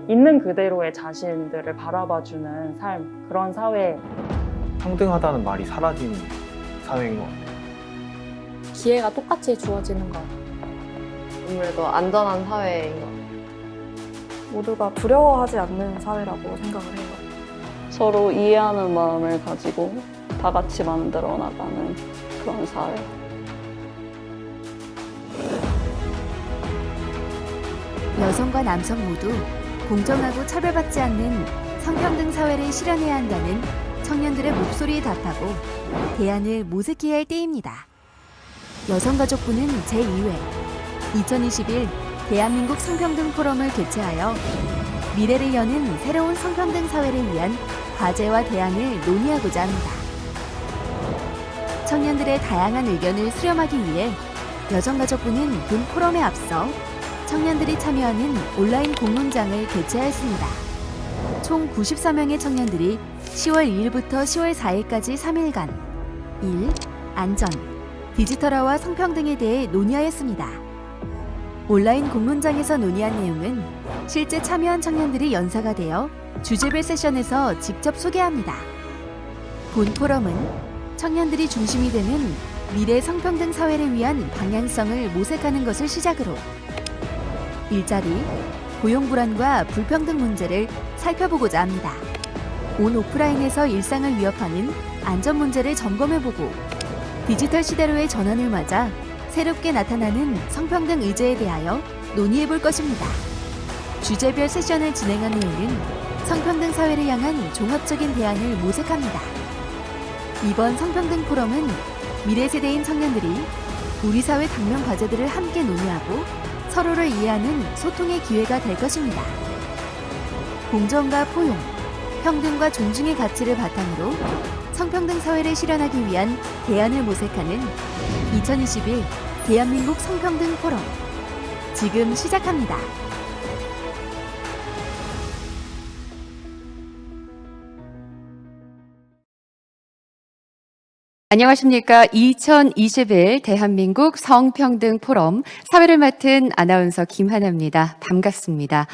있는 그대로의 자신들을 바라봐주는 삶, 그런 사회. 평등하다는 말이 사라진 사회인 것 같아요. 기회가 똑같이 주어지는 것. 아무래도 안전한 사회인 것 같아요. 모두가 두려워하지 않는 사회라고 생각을 해요. 서로 이해하는 마음을 가지고 다 같이 만들어 나가는 그런 사회. 여성과 남성 모두 공정하고 차별받지 않는 성평등 사회를 실현해야 한다는 청년들의 목소리에 답하고 대안을 모색해야 할 때입니다. 여성가족부는 제2회 2021 대한민국 성평등 포럼을 개최하여 미래를 여는 새로운 성평등 사회를 위한 과제와 대안을 논의하고자 합니다. 청년들의 다양한 의견을 수렴하기 위해 여성가족부는 본 포럼에 앞서 청년들이 참여하는 온라인 공론장을 개최하였습니다. 총 94명의 청년들이 10월 2일부터 10월 4일까지 3일간 1. 안전, 디지털화와 성평등에 대해 논의하였습니다. 온라인 공론장에서 논의한 내용은 실제 참여한 청년들이 연사가 되어 주제별 세션에서 직접 소개합니다. 본 포럼은 청년들이 중심이 되는 미래 성평등 사회를 위한 방향성을 모색하는 것을 시작으로 일자리, 고용 불안과 불평등 문제를 살펴보고자 합니다. 온 오프라인에서 일상을 위협하는 안전 문제를 점검해보고 디지털 시대로의 전환을 맞아 새롭게 나타나는 성평등 의제에 대하여 논의해볼 것입니다. 주제별 세션을 진행한 후에는 성평등 사회를 향한 종합적인 대안을 모색합니다. 이번 성평등 포럼은 미래 세대인 청년들이 우리 사회 당면 과제들을 함께 논의하고 서로를 이해하는 소통의 기회가 될 것입니다. 공정과 포용, 평등과 존중의 가치를 바탕으로 성평등 사회를 실현하기 위한 대안을 모색하는 2021 대한민국 성평등 포럼 지금 시작합니다. 안녕하십니까. 2021 대한민국 성평등 포럼 사회를 맡은 아나운서 김하나입니다. 반갑습니다.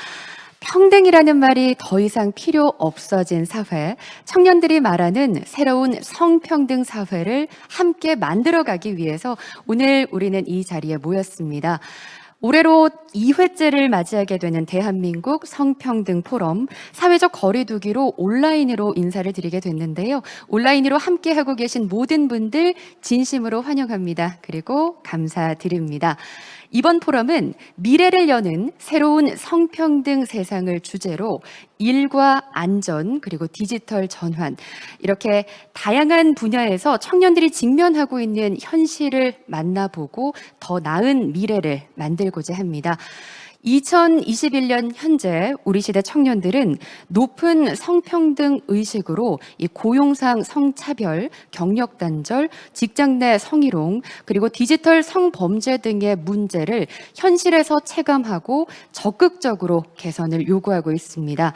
평등이라는 말이 더 이상 필요 없어진 사회, 청년들이 말하는 새로운 성평등 사회를 함께 만들어가기 위해서 오늘 우리는 이 자리에 모였습니다. 올해로 2회째를 맞이하게 되는 대한민국 성평등 포럼, 사회적 거리두기로 온라인으로 인사를 드리게 됐는데요. 온라인으로 함께하고 계신 모든 분들 진심으로 환영합니다. 그리고 감사드립니다. 이번 포럼은 미래를 여는 새로운 성평등 세상을 주제로 일과 안전 그리고 디지털 전환, 이렇게 다양한 분야에서 청년들이 직면하고 있는 현실을 만나보고 더 나은 미래를 만들고자 합니다. 2021년 현재 우리 시대 청년들은 높은 성평등 의식으로 이 고용상 성차별, 경력 단절, 직장 내 성희롱, 그리고 디지털 성범죄 등의 문제를 현실에서 체감하고 적극적으로 개선을 요구하고 있습니다.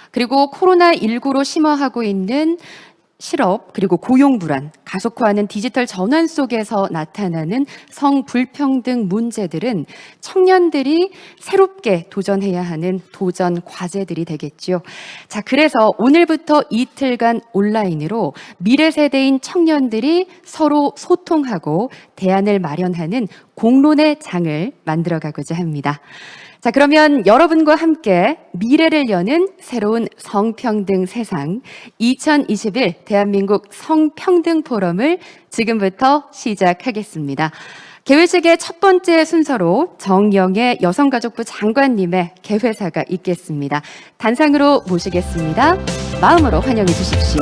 그리고 코로나19로 심화하고 있는 실업, 그리고 고용 불안, 가속화하는 디지털 전환 속에서 나타나는 성불평등 문제들은 청년들이 새롭게 도전해야 하는 도전 과제들이 되겠죠. 자, 그래서 오늘부터 이틀간 온라인으로 미래 세대인 청년들이 서로 소통하고 대안을 마련하는 공론의 장을 만들어가고자 합니다. 자, 그러면 여러분과 함께 미래를 여는 새로운 성평등 세상 2021 대한민국 성평등 포럼을 지금부터 시작하겠습니다. 개회식의 첫 번째 순서로 정영애 여성가족부 장관님의 개회사가 있겠습니다. 단상으로 모시겠습니다. 마음으로 환영해 주십시오.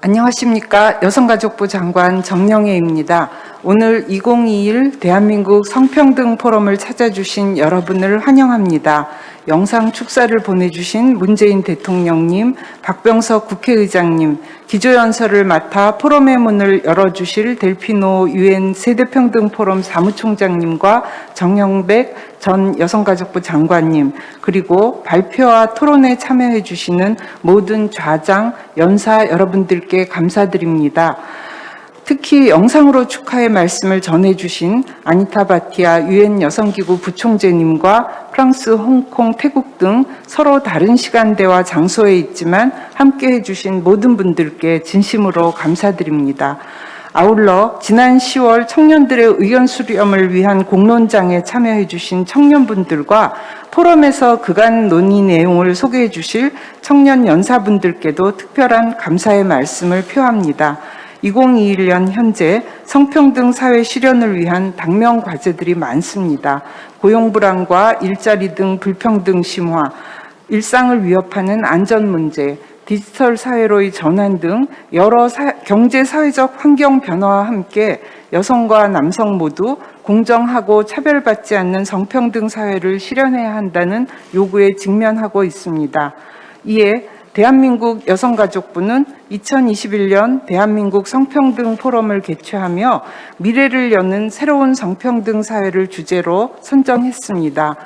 안녕하십니까. 여성가족부 장관 정영애입니다. 오늘 2021 대한민국 성평등 포럼을 찾아주신 여러분을 환영합니다. 영상 축사를 보내주신 문재인 대통령님, 박병석 국회의장님, 기조연설을 맡아 포럼의 문을 열어주실 델피노 UN 세대평등 포럼 사무총장님과 정형백 전 여성가족부 장관님, 그리고 발표와 토론에 참여해 주시는 모든 좌장, 연사 여러분들께 감사드립니다. 특히 영상으로 축하의 말씀을 전해주신 아니타 바티아 UN 여성기구 부총재님과 프랑스, 홍콩, 태국 등 서로 다른 시간대와 장소에 있지만 함께해 주신 모든 분들께 진심으로 감사드립니다. 아울러 지난 10월 청년들의 의견 수렴을 위한 공론장에 참여해 주신 청년분들과 포럼에서 그간 논의 내용을 소개해 주실 청년 연사분들께도 특별한 감사의 말씀을 표합니다. 2021년 현재 성평등 사회 실현을 위한 당면 과제들이 많습니다. 고용불안과 일자리 등 불평등 심화, 일상을 위협하는 안전 문제, 디지털 사회로의 전환 등 여러 경제 사회적 환경 변화와 함께 여성과 남성 모두 공정하고 차별받지 않는 성평등 사회를 실현해야 한다는 요구에 직면하고 있습니다. 이에 대한민국 여성가족부는 2021년 대한민국 성평등 포럼을 개최하며 미래를 여는 새로운 성평등 사회를 주제로 선정했습니다.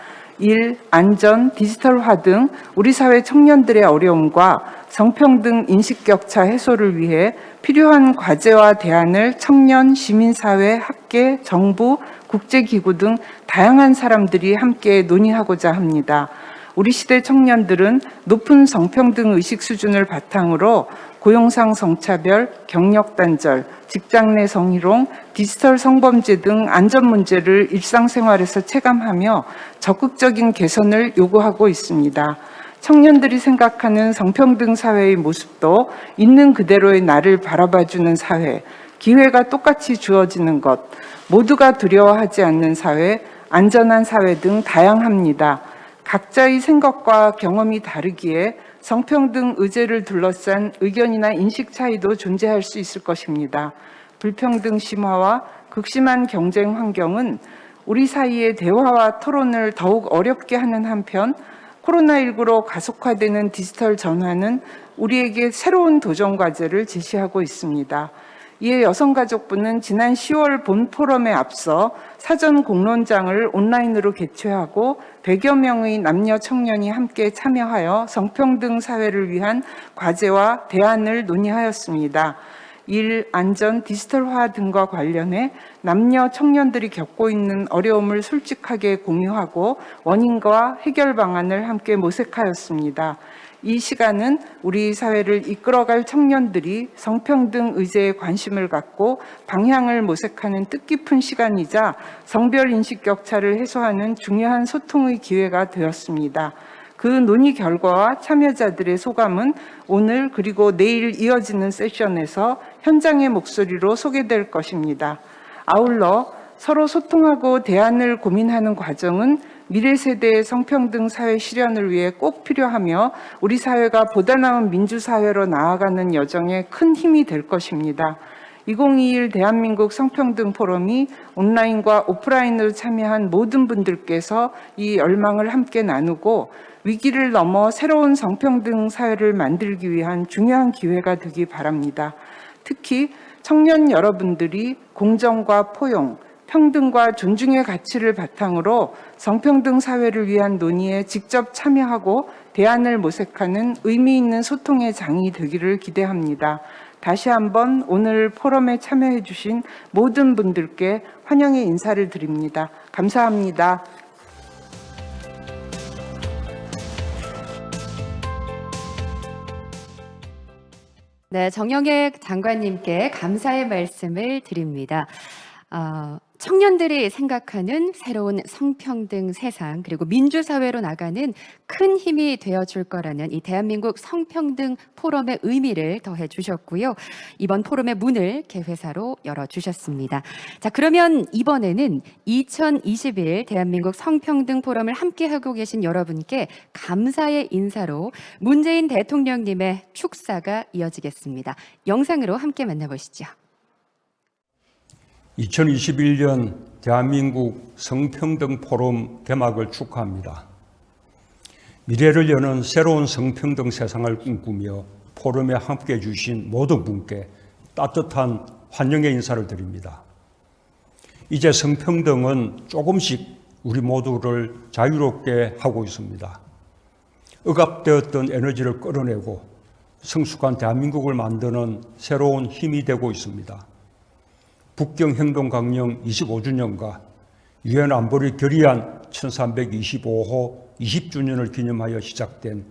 일, 안전, 디지털화 등 우리 사회 청년들의 어려움과 성평등 인식격차 해소를 위해 필요한 과제와 대안을 청년, 시민사회, 학계, 정부, 국제기구 등 다양한 사람들이 함께 논의하고자 합니다. 우리 시대 청년들은 높은 성평등 의식 수준을 바탕으로 고용상 성차별, 경력 단절, 직장 내 성희롱, 디지털 성범죄 등 안전 문제를 일상생활에서 체감하며 적극적인 개선을 요구하고 있습니다. 청년들이 생각하는 성평등 사회의 모습도 있는 그대로의 나를 바라봐주는 사회, 기회가 똑같이 주어지는 것, 모두가 두려워하지 않는 사회, 안전한 사회 등 다양합니다. 각자의 생각과 경험이 다르기에 성평등 의제를 둘러싼 의견이나 인식 차이도 존재할 수 있을 것입니다. 불평등 심화와 극심한 경쟁 환경은 우리 사이의 대화와 토론을 더욱 어렵게 하는 한편 코로나19로 가속화되는 디지털 전환은 우리에게 새로운 도전 과제를 제시하고 있습니다. 이에 여성가족부는 지난 10월 본 포럼에 앞서 사전 공론장을 온라인으로 개최하고 100여 명의 남녀 청년이 함께 참여하여 성평등 사회를 위한 과제와 대안을 논의하였습니다. 일, 안전, 디지털화 등과 관련해 남녀 청년들이 겪고 있는 어려움을 솔직하게 공유하고 원인과 해결 방안을 함께 모색하였습니다. 이 시간은 우리 사회를 이끌어갈 청년들이 성평등 의제에 관심을 갖고 방향을 모색하는 뜻깊은 시간이자 성별 인식 격차를 해소하는 중요한 소통의 기회가 되었습니다. 그 논의 결과와 참여자들의 소감은 오늘 그리고 내일 이어지는 세션에서 현장의 목소리로 소개될 것입니다. 아울러 서로 소통하고 대안을 고민하는 과정은 미래 세대의 성평등 사회 실현을 위해 꼭 필요하며 우리 사회가 보다 나은 민주사회로 나아가는 여정에 큰 힘이 될 것입니다. 2021 대한민국 성평등 포럼이 온라인과 오프라인으로 참여한 모든 분들께서 이 열망을 함께 나누고 위기를 넘어 새로운 성평등 사회를 만들기 위한 중요한 기회가 되기 바랍니다. 특히 청년 여러분들이 공정과 포용, 평등과 존중의 가치를 바탕으로 성평등 사회를 위한 논의에 직접 참여하고 대안을 모색하는 의미 있는 소통의 장이 되기를 기대합니다. 다시 한번 오늘 포럼에 참여해 주신 모든 분들께 환영의 인사를 드립니다. 감사합니다. 네, 정영애 장관님께 감사의 말씀을 드립니다. 청년들이 생각하는 새로운 성평등 세상 그리고 민주사회로 나가는 큰 힘이 되어줄 거라는 이 대한민국 성평등 포럼의 의미를 더해 주셨고요. 이번 포럼의 문을 개회사로 열어주셨습니다. 자, 그러면 이번에는 2021 대한민국 성평등 포럼을 함께하고 계신 여러분께 감사의 인사로 문재인 대통령님의 축사가 이어지겠습니다. 영상으로 함께 만나보시죠. 2021년 대한민국 성평등 포럼 개막을 축하합니다. 미래를 여는 새로운 성평등 세상을 꿈꾸며 포럼에 함께해 주신 모든 분께 따뜻한 환영의 인사를 드립니다. 이제 성평등은 조금씩 우리 모두를 자유롭게 하고 있습니다. 억압되었던 에너지를 끌어내고 성숙한 대한민국을 만드는 새로운 힘이 되고 있습니다. 북경행동강령 25주년과 유엔 안보리 결의안 1325호 20주년을 기념하여 시작된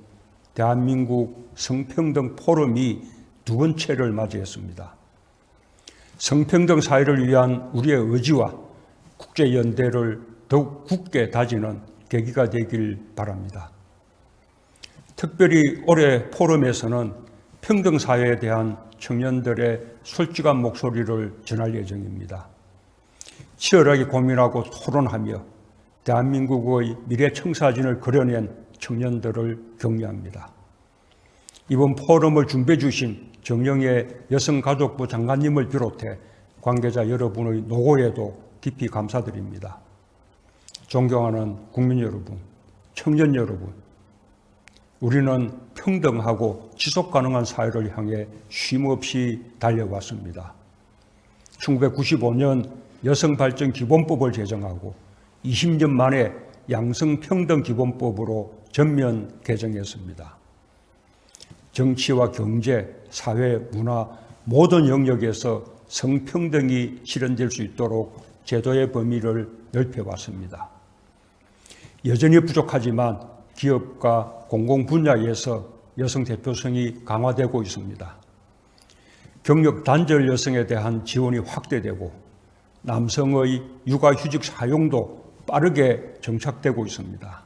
대한민국 성평등 포럼이 두 번째를 맞이했습니다. 성평등 사회를 위한 우리의 의지와 국제연대를 더욱 굳게 다지는 계기가 되길 바랍니다. 특별히 올해 포럼에서는 평등사회에 대한 청년들의 솔직한 목소리를 전할 예정입니다. 치열하게 고민하고 토론하며 대한민국의 미래 청사진을 그려낸 청년들을 격려합니다. 이번 포럼을 준비해 주신 정영애 여성가족부 장관님을 비롯해 관계자 여러분의 노고에도 깊이 감사드립니다. 존경하는 국민 여러분, 청년 여러분, 우리는 평등하고 지속 가능한 사회를 향해 쉼없이 달려왔습니다. 1995년 여성발전기본법을 제정하고 20년 만에 양성평등기본법으로 전면 개정했습니다. 정치와 경제, 사회, 문화 모든 영역에서 성평등이 실현될 수 있도록 제도의 범위를 넓혀왔습니다. 여전히 부족하지만 기업과 공공 분야에서 여성 대표성이 강화되고 있습니다. 경력 단절 여성에 대한 지원이 확대되고 남성의 육아휴직 사용도 빠르게 정착되고 있습니다.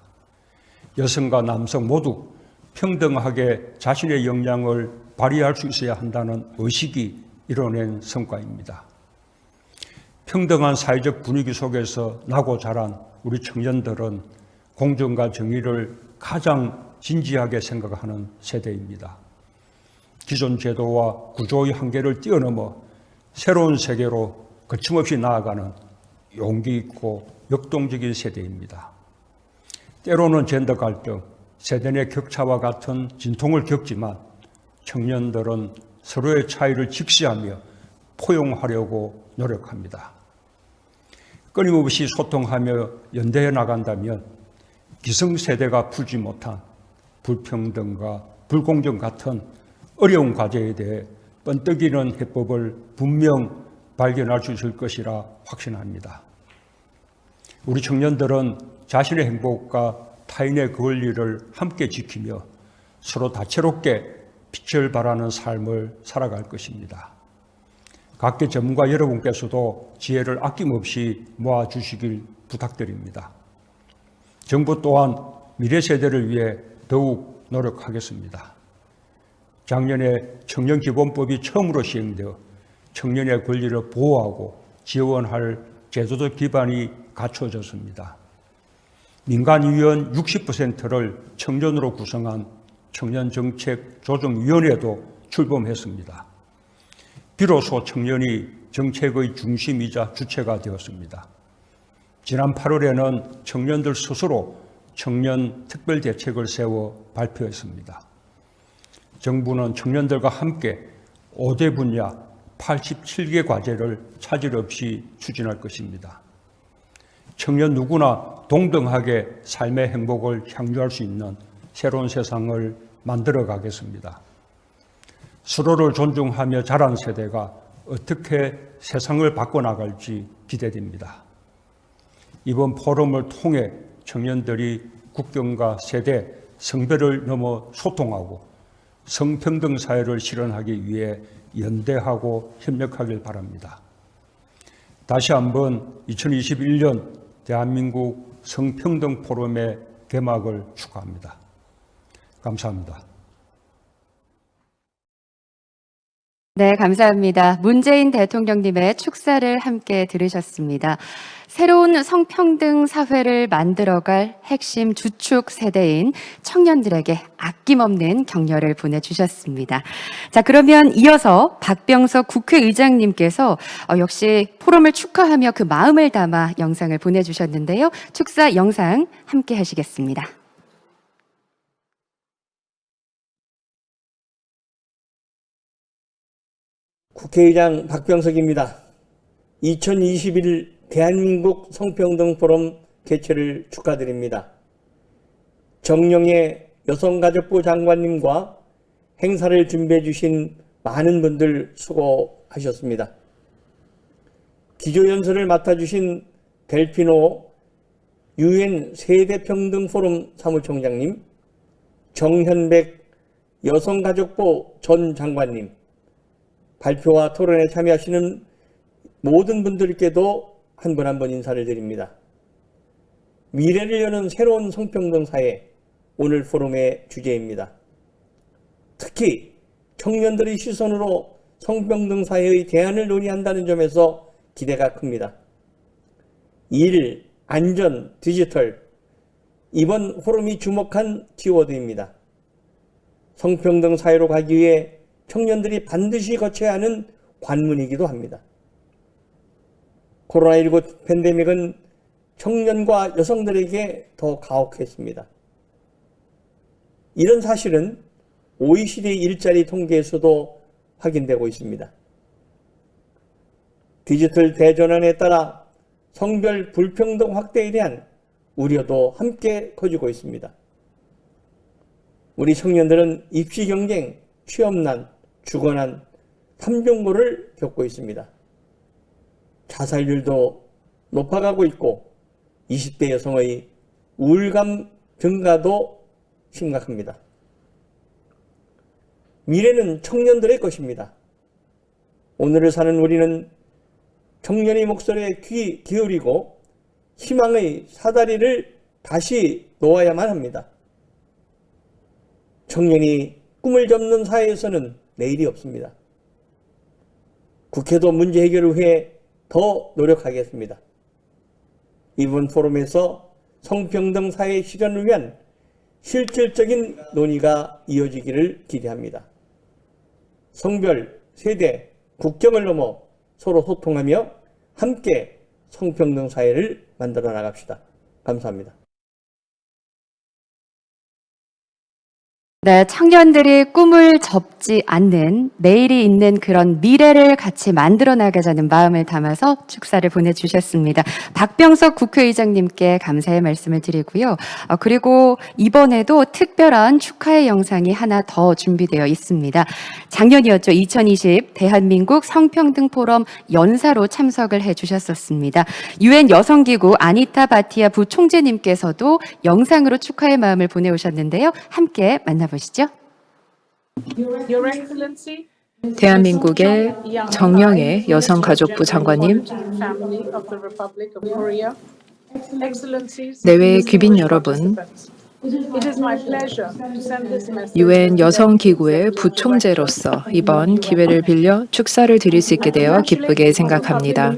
여성과 남성 모두 평등하게 자신의 역량을 발휘할 수 있어야 한다는 의식이 이뤄낸 성과입니다. 평등한 사회적 분위기 속에서 나고 자란 우리 청년들은 공정과 정의를 가장 진지하게 생각하는 세대입니다. 기존 제도와 구조의 한계를 뛰어넘어 새로운 세계로 거침없이 나아가는 용기 있고 역동적인 세대입니다. 때로는 젠더 갈등, 세대 내 격차와 같은 진통을 겪지만 청년들은 서로의 차이를 직시하며 포용하려고 노력합니다. 끊임없이 소통하며 연대해 나간다면 기성세대가 풀지 못한 불평등과 불공정 같은 어려운 과제에 대해 번뜩이는 해법을 분명 발견할 수 있을 것이라 확신합니다. 우리 청년들은 자신의 행복과 타인의 권리를 함께 지키며 서로 다채롭게 빛을 발하는 삶을 살아갈 것입니다. 각계 전문가 여러분께서도 지혜를 아낌없이 모아주시길 부탁드립니다. 정부 또한 미래 세대를 위해 더욱 노력하겠습니다. 작년에 청년기본법이 처음으로 시행되어 청년의 권리를 보호하고 지원할 제도적 기반이 갖춰졌습니다. 민간위원 60%를 청년으로 구성한 청년정책조정위원회도 출범했습니다. 비로소 청년이 정책의 중심이자 주체가 되었습니다. 지난 8월에는 청년들 스스로 청년 특별대책을 세워 발표했습니다. 정부는 청년들과 함께 5대 분야 87개 과제를 차질 없이 추진할 것입니다. 청년 누구나 동등하게 삶의 행복을 향유할 수 있는 새로운 세상을 만들어 가겠습니다. 서로를 존중하며 자란 세대가 어떻게 세상을 바꿔나갈지 기대됩니다. 이번 포럼을 통해 청년들이 국경과 세대, 성별을 넘어 소통하고 성평등 사회를 실현하기 위해 연대하고 협력하길 바랍니다. 다시 한번 2021년 대한민국 성평등 포럼의 개막을 축하합니다. 감사합니다. 네, 감사합니다. 문재인 대통령님의 축사를 함께 들으셨습니다. 새로운 성평등 사회를 만들어갈 핵심 주축 세대인 청년들에게 아낌없는 격려를 보내주셨습니다. 자, 그러면 이어서 박병석 국회의장님께서 역시 포럼을 축하하며 그 마음을 담아 영상을 보내주셨는데요. 축사 영상 함께 하시겠습니다. 국회의장 박병석입니다. 2021 대한민국 성평등 포럼 개최를 축하드립니다. 정영애 여성가족부 장관님과 행사를 준비해 주신 많은 분들 수고하셨습니다. 기조연설을 맡아주신 델피노 UN 세대평등 포럼 사무총장님, 정현백 여성가족부 전 장관님, 발표와 토론에 참여하시는 모든 분들께도 한 분 한 분 인사를 드립니다. 미래를 여는 새로운 성평등 사회, 오늘 포럼의 주제입니다. 특히 청년들의 시선으로 성평등 사회의 대안을 논의한다는 점에서 기대가 큽니다. 일, 안전, 디지털, 이번 포럼이 주목한 키워드입니다. 성평등 사회로 가기 위해 청년들이 반드시 거쳐야 하는 관문이기도 합니다. 코로나19 팬데믹은 청년과 여성들에게 더 가혹했습니다. 이런 사실은 OECD 일자리 통계에서도 확인되고 있습니다. 디지털 대전환에 따라 성별 불평등 확대에 대한 우려도 함께 커지고 있습니다. 우리 청년들은 입시 경쟁, 취업난, 주거난, 삼중고를 겪고 있습니다. 자살률도 높아가고 있고 20대 여성의 우울감 증가도 심각합니다. 미래는 청년들의 것입니다. 오늘을 사는 우리는 청년의 목소리에 귀 기울이고 희망의 사다리를 다시 놓아야만 합니다. 청년이 꿈을 접는 사회에서는 내일이 없습니다. 국회도 문제 해결을 위해 더 노력하겠습니다. 이번 포럼에서 성평등 사회 실현을 위한 실질적인 논의가 이어지기를 기대합니다. 성별, 세대, 국경을 넘어 서로 소통하며 함께 성평등 사회를 만들어 나갑시다. 감사합니다. 네, 청년들이 꿈을 접지 않는 내일이 있는 그런 미래를 같이 만들어 나가자는 마음을 담아서 축사를 보내주셨습니다. 박병석 국회의장님께 감사의 말씀을 드리고요. 그리고 이번에도 특별한 축하의 영상이 하나 더 준비되어 있습니다. 작년이었죠. 2020 대한민국 성평등 포럼 연사로 참석을 해주셨었습니다. UN 여성기구 아니타 바티아 부총재님께서도 영상으로 축하의 마음을 보내오셨는데요. 함께 만나보시죠. 대한민국의 정영애 여성가족부 장관님, 내외 귀빈 여러분, UN 여성기구의 부총재로서 이번 기회를 빌려 축사를 드릴 수 있게 되어 기쁘게 생각합니다.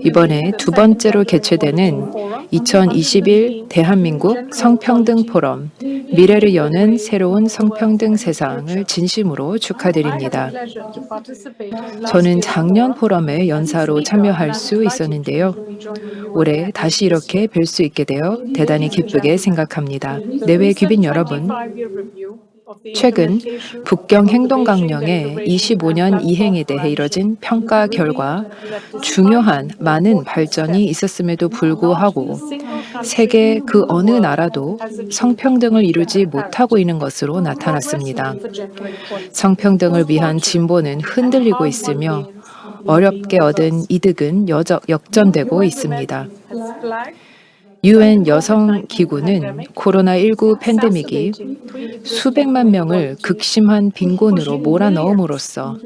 이번에 두 번째로 개최되는 2021 대한민국 성평등 포럼, 미래를 여는 새로운 성평등 세상을 진심으로 축하드립니다. 저는 작년 포럼에 연사로 참여할 수 있었는데요. 올해 다시 이렇게 뵐 수 있게 되어 대단히 기쁘게 생각합니다. 내외 귀빈 여러분, 최근 북경 행동강령의 25년 이행에 대해 이뤄진 평가 결과 중요한 많은 발전이 있었음에도 불구하고 세계 그 어느 나라도 성평등을 이루지 못하고 있는 것으로 나타났습니다. 성평등을 위한 진보는 흔들리고 있으며 어렵게 얻은 이득은 역전되고 있습니다. 유엔 여성기구는 코로나19 팬데믹이 수백만 명을 극심한 빈곤으로 몰아넣음으로써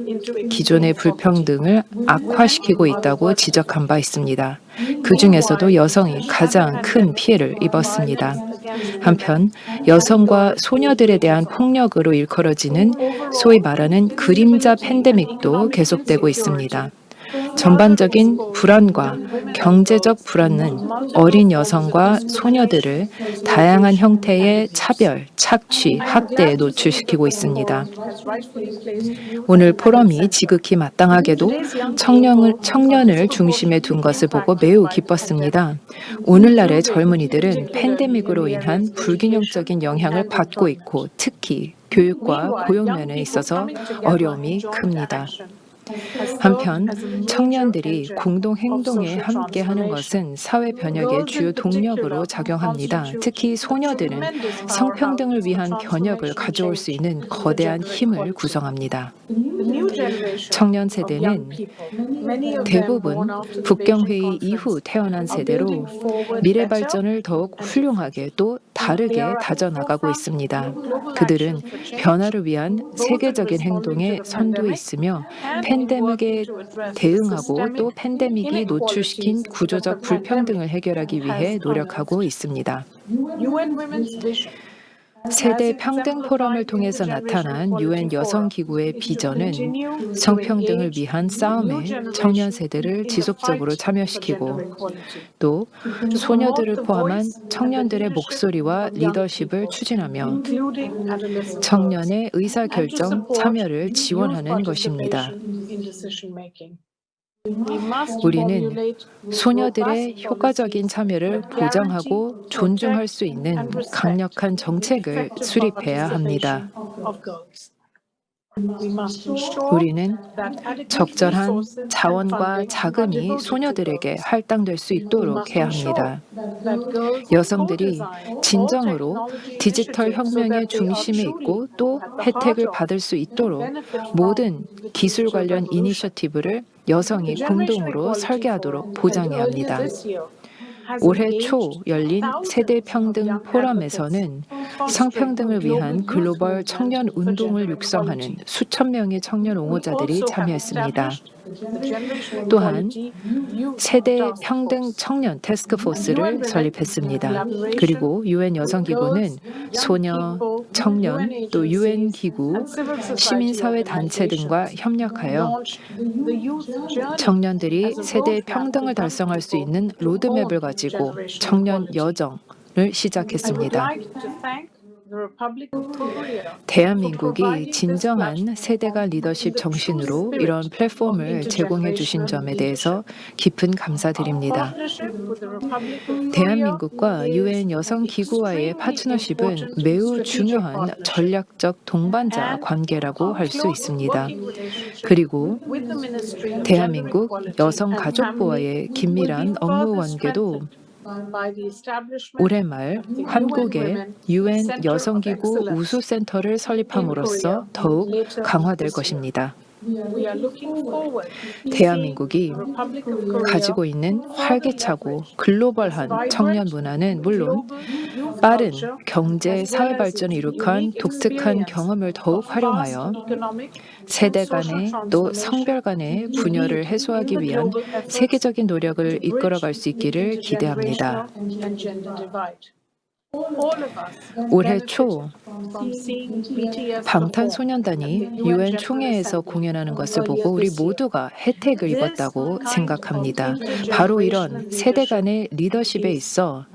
기존의 불평등을 악화시키고 있다고 지적한 바 있습니다. 그 중에서도 여성이 가장 큰 피해를 입었습니다. 한편 여성과 소녀들에 대한 폭력으로 일컬어지는 소위 말하는 그림자 팬데믹도 계속되고 있습니다. 전반적인 불안과 경제적 불안은 어린 여성과 소녀들을 다양한 형태의 차별, 착취, 학대에 노출시키고 있습니다. 오늘 포럼이 지극히 마땅하게도 청년을 중심에 둔 것을 보고 매우 기뻤습니다. 오늘날의 젊은이들은 팬데믹으로 인한 불균형적인 영향을 받고 있고 특히 교육과 고용 면에 있어서 어려움이 큽니다. 한편 청년들이 공동 행동에 함께하는 것은 사회 변혁의 주요 동력으로 작용합니다. 특히 소녀들은 성평등을 위한 변혁을 가져올 수 있는 거대한 힘을 구성합니다. 청년 세대는 대부분 북경회의 이후 태어난 세대로 미래 발전을 더욱 훌륭하게 또 다르게 다져나가고 있습니다. 그들은 변화를 위한 세계적인 행동에 선두에 있으며 팬데믹에 대응하고 또 팬데믹이 노출시킨 구조적 불평등을 해결하기 위해 노력하고 있습니다. 세대 평등 포럼을 통해서 나타난 유엔 여성기구의 비전은 성평등을 위한 싸움에 청년 세대를 지속적으로 참여시키고 또 소녀들을 포함한 청년들의 목소리와 리더십을 추진하며 청년의 의사결정 참여를 지원하는 것입니다. 우리는 소녀들의 효과적인 참여를 보장하고 존중할 수 있는 강력한 정책을 수립해야 합니다. 우리는 적절한 자원과 자금이 소녀들에게 할당될 수 있도록 해야 합니다. 여성들이 진정으로 디지털 혁명의 중심에 있고 또 혜택을 받을 수 있도록 모든 기술 관련 이니셔티브를 여성이 공동으로 설계하도록 보장해야 합니다. 올해 초 열린 세대평등 포럼에서는 성평등을 위한 글로벌 청년 운동을 육성하는 수천 명의 청년 옹호자들이 참여했습니다. 또한 세대평등 청년 태스크포스를 설립했습니다. 그리고 유엔 여성기구는 소녀, 청년, 또 유엔 기구, 시민사회 단체 등과 협력하여 청년들이 세대 평등을 달성할 수 있는 로드맵을 가지고 청년 여정을 시작했습니다. 대한민국이 진정한 세대 간 리더십 정신으로 이런 플랫폼을 제공해 주신 점에 대해서 깊은 감사드립니다. 대한민국과 유엔 여성기구와의 파트너십은 매우 중요한 전략적 동반자 관계라고 할 수 있습니다. 그리고 대한민국 여성가족부와의 긴밀한 업무 관계도 올해 말 한국의 유엔 여성기구 우수센터를 설립함으로써 더욱 강화될 것입니다. 대한민국이 가지고 있는 활기차고 글로벌한 청년 문화는 물론 빠른 경제 사회 발전을 이룩한 독특한 경험을 더욱 활용하여 세대 간의 또 성별 간의 분열을 해소하기 위한 세계적인 노력을 이끌어갈 수 있기를 기대합니다. 올해 초 방탄소년단이 유엔 총회에서 공연하는 것을 보고 우리 모두가 혜택을 입었다고 생각합니다. 바로 이런 세대 간의 리더십에 있어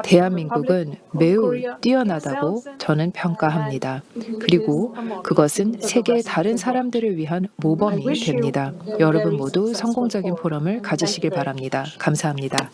대한민국은 매우 뛰어나다고 저는 평가합니다. 그리고 그것은 세계의 다른 사람들을 위한 모범이 됩니다. 여러분 모두 성공적인 포럼을 가지시길 바랍니다. 감사합니다.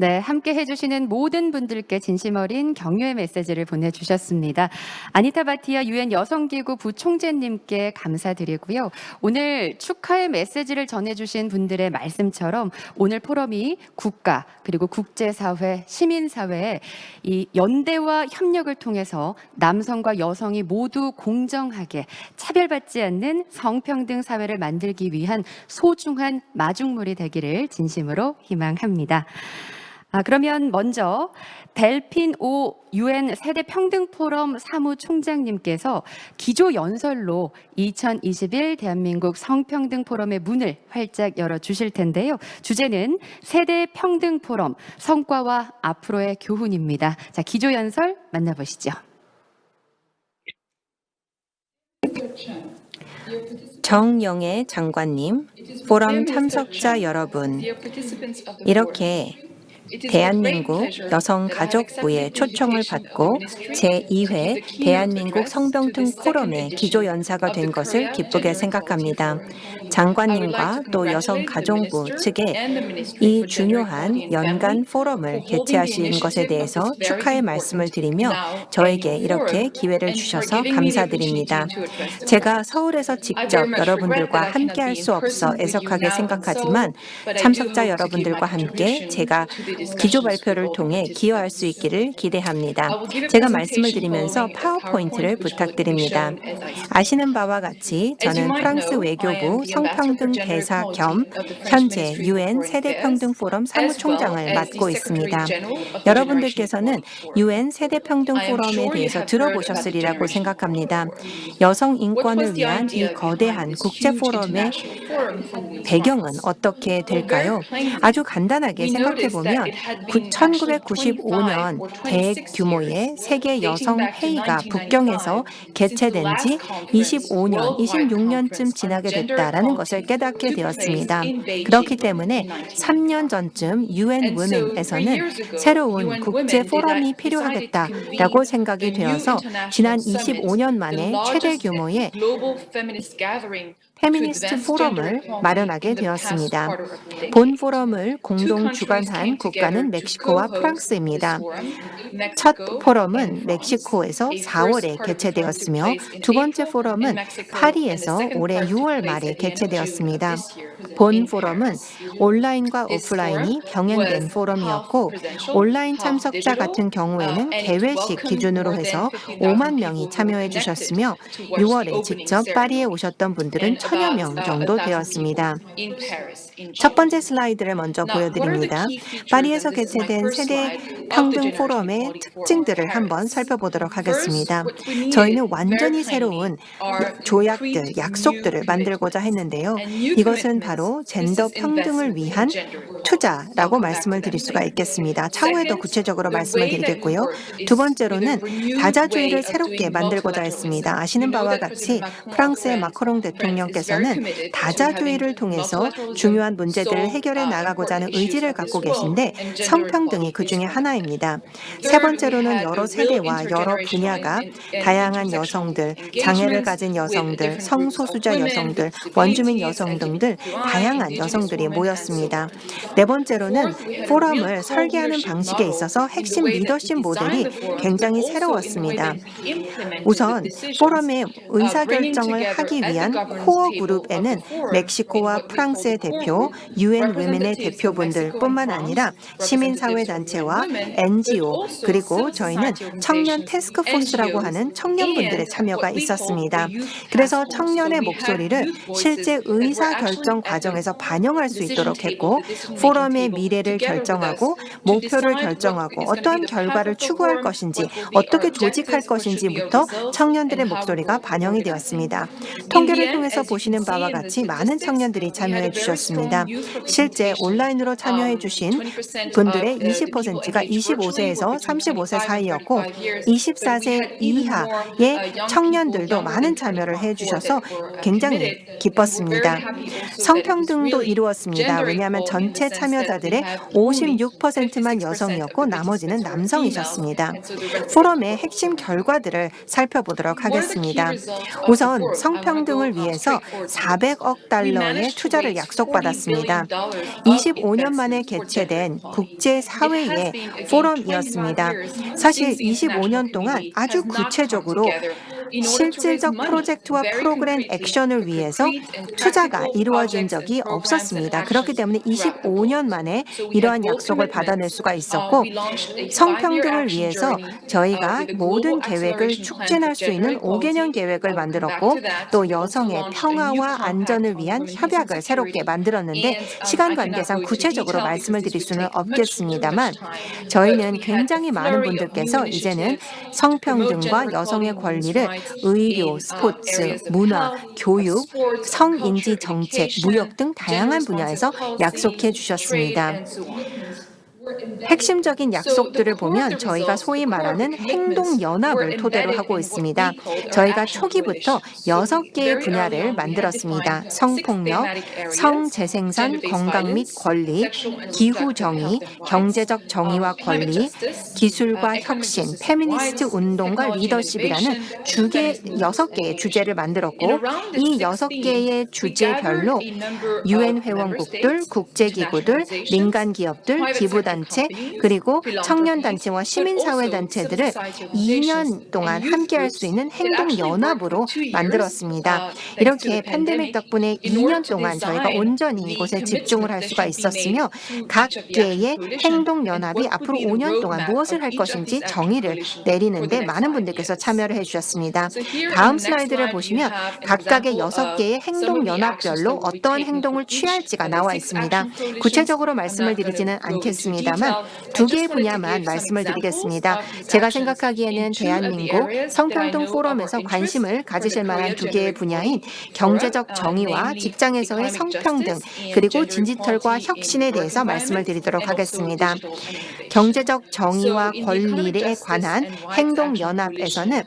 네, 함께 해주시는 모든 분들께 진심 어린 격려의 메시지를 보내주셨습니다. 아니타 바티아 유엔 여성기구 부총재님께 감사드리고요. 오늘 축하의 메시지를 전해주신 분들의 말씀처럼 오늘 포럼이 국가 그리고 국제사회, 시민사회의 이 연대와 협력을 통해서 남성과 여성이 모두 공정하게 차별받지 않는 성평등 사회를 만들기 위한 소중한 마중물이 되기를 진심으로 희망합니다. 그러면 먼저 델핀 오 유엔 세대 평등 포럼 사무총장님께서 기조 연설로 2021 대한민국 성평등 포럼의 문을 활짝 열어 주실 텐데요. 주제는 세대 평등 포럼 성과와 앞으로의 교훈입니다. 자, 기조 연설 만나보시죠. 정영애 장관님, 포럼 참석자 여러분, 이렇게 대한민국 여성가족부의 초청을 받고 제2회 대한민국 성평등 포럼의 기조연사가 된 것을 기쁘게 생각합니다. 장관님과 또 여성가족부 측에 이 중요한 연간 포럼을 개최하신 것에 대해서 축하의 말씀을 드리며 저에게 이렇게 기회를 주셔서 감사드립니다. 제가 서울에서 직접 여러분들과 함께할 수 없어 애석하게 생각하지만 참석자 여러분들과 함께 제가 기조 발표를 통해 기여할 수 있기를 기대합니다. 제가 말씀을 드리면서 파워포인트를 부탁드립니다. 아시는 바와 같이 저는 프랑스 외교부 성평등 대사 겸 현재 유엔 세대평등 포럼 사무총장을 맡고 있습니다. 여러분들께서는 유엔 세대평등 포럼에 대해서 들어보셨으리라고 생각합니다. 여성 인권을 위한 이 거대한 국제 포럼의 배경은 어떻게 될까요? 아주 간단하게 생각해 보면 1995년 대규모의 세계 여성 회의가 북경에서 개최된 지 25년, 26년쯤 지나게 됐다라는 것을 깨닫게 되었습니다. 그렇기 때문에 3년 전쯤 UN Women에서는 새로운 국제 포럼이 필요하겠다라고 생각이 되어서 지난 25년 만에 최대 규모의 페미니스트 포럼을 마련하게 되었습니다. 본 포럼을 공동 주관한 국가는 멕시코와 프랑스입니다. 첫 포럼은 멕시코에서 4월에 개최되었으며 두 번째 포럼은 파리에서 올해 6월 말에 개최되었습니다. 본 포럼은 온라인과 오프라인이 병행된 포럼이었고 온라인 참석자 같은 경우에는 개회식 기준으로 해서 5만 명이 참여해 주셨으며 6월에 직접 파리에 오셨던 분들은 1,000여 명 정도 되었습니다. 첫 번째 슬라이드를 먼저 보여드립니다. 파리에서 개최된 세대 평등 포럼의 특징들을 한번 살펴보도록 하겠습니다. 저희는 완전히 새로운 조약들, 약속들을 만들고자 했는데요. 이것은 바로 젠더 평등을 위한 투자라고 말씀을 드릴 수가 있겠습니다. 차후에 더 구체적으로 말씀을 드리겠고요. 두 번째로는 다자주의를 새롭게 만들고자 했습니다. 아시는 바와 같이 프랑스의 마크롱 대통령께서는 다자주의를 통해서 중요한 문제들을 해결해 나가고자 하는 의지를 갖고 계신데 성평등이 그 중에 하나입니다. 세 번째로는 여러 세대와 여러 분야가 다양한 여성들, 장애를 가진 여성들, 성소수자 여성들, 원주민 여성 등들 다양한 여성들이 모였습니다. 네 번째로는 포럼을 설계하는 방식에 있어서 핵심 리더십 모델이 굉장히 새로웠습니다. 우선 포럼의 의사결정을 하기 위한 코어 그룹에는 멕시코와 프랑스의 대표, UN Women의 대표분들 뿐만 아니라 시민사회단체와 NGO 그리고 저희는 청년 태스크포스라고 하는 청년분들의 참여가 있었습니다. 그래서 청년의 목소리를 실제 의사결정 과정에서 반영할 수 있도록 했고 포럼의 미래를 결정하고 목표를 결정하고 어떠한 결과를 추구할 것인지 어떻게 조직할 것인지부터 청년들의 목소리가 반영이 되었습니다. 통계를 통해서 보시는 바와 같이 많은 청년들이 참여해 주셨습니다. 실제 온라인으로 참여해 주신 분들의 20%가 25세에서 35세 사이였고 24세 이하의 청년들도 많은 참여를 해 주셔서 굉장히 기뻤습니다. 성평등도 이루었습니다. 왜냐하면 전체 참여자들의 56%만 여성이었고 나머지는 남성이셨습니다. 포럼의 핵심 결과들을 살펴보도록 하겠습니다. 우선 성평등을 위해서 400억 달러의 투자를 약속받았습니다. 25년 만에 개최된 국제사회의 포럼이었습니다. 사실 25년 동안 아주 구체적으로 실질적 프로젝트와 프로그램 액션을 위해서 투자가 이루어진 적이 없었습니다. 그렇기 때문에 25년 만에 이러한 약속을 받아낼 수가 있었고 성평등을 위해서 저희가 모든 계획을 촉진할 수 있는 5개년 계획을 만들었고 또 여성의 평화와 안전을 위한 협약을 새롭게 만들었는데 시간 관계상 구체적으로 말씀을 드릴 수는 없겠습니다만 저희는 굉장히 많은 분들께서 이제는 성평등과 여성의 권리를 의료, 스포츠, 문화, 교육, 성인지 정책, 무역 등 다양한 분야에서 약속해 주셨습니다. 핵심적인 약속들을 보면 저희가 소위 말하는 행동연합을 토대로 하고 있습니다. 저희가 초기부터 6개의 분야를 만들었습니다. 성폭력, 성재생산, 건강 및 권리, 기후정의, 경제적 정의와 권리, 기술과 혁신, 페미니스트 운동과 리더십이라는 6개의 주제를 만들었고 이 6개의 주제별로 UN 회원국들, 국제기구들, 민간기업들, 기부단체 그리고 청년단체와 시민사회단체들을 2년 동안 함께할 수 있는 행동연합으로 만들었습니다. 이렇게 팬데믹 덕분에 2년 동안 저희가 온전히 이곳에 집중을 할 수가 있었으며 각 개의 행동연합이 앞으로 5년 동안 무엇을 할 것인지 정의를 내리는데 많은 분들께서 참여를 해주셨습니다. 다음 슬라이드를 보시면 각각의 6개의 행동연합별로 어떠한 행동을 취할지가 나와 있습니다. 구체적으로 말씀을 드리지는 않겠습니다만 2개의 분야만 말씀을 드리겠습니다. 제가 생각하기에는 대한민국 성평등 포럼에서 관심을 가지실 만한 2개의 분야인 경제적 정의와 직장에서의 성평등 그리고 디지털과 혁신에 대해서 말씀을 드리도록 하겠습니다. 경제적 정의와 권리에 관한 행동연합에서는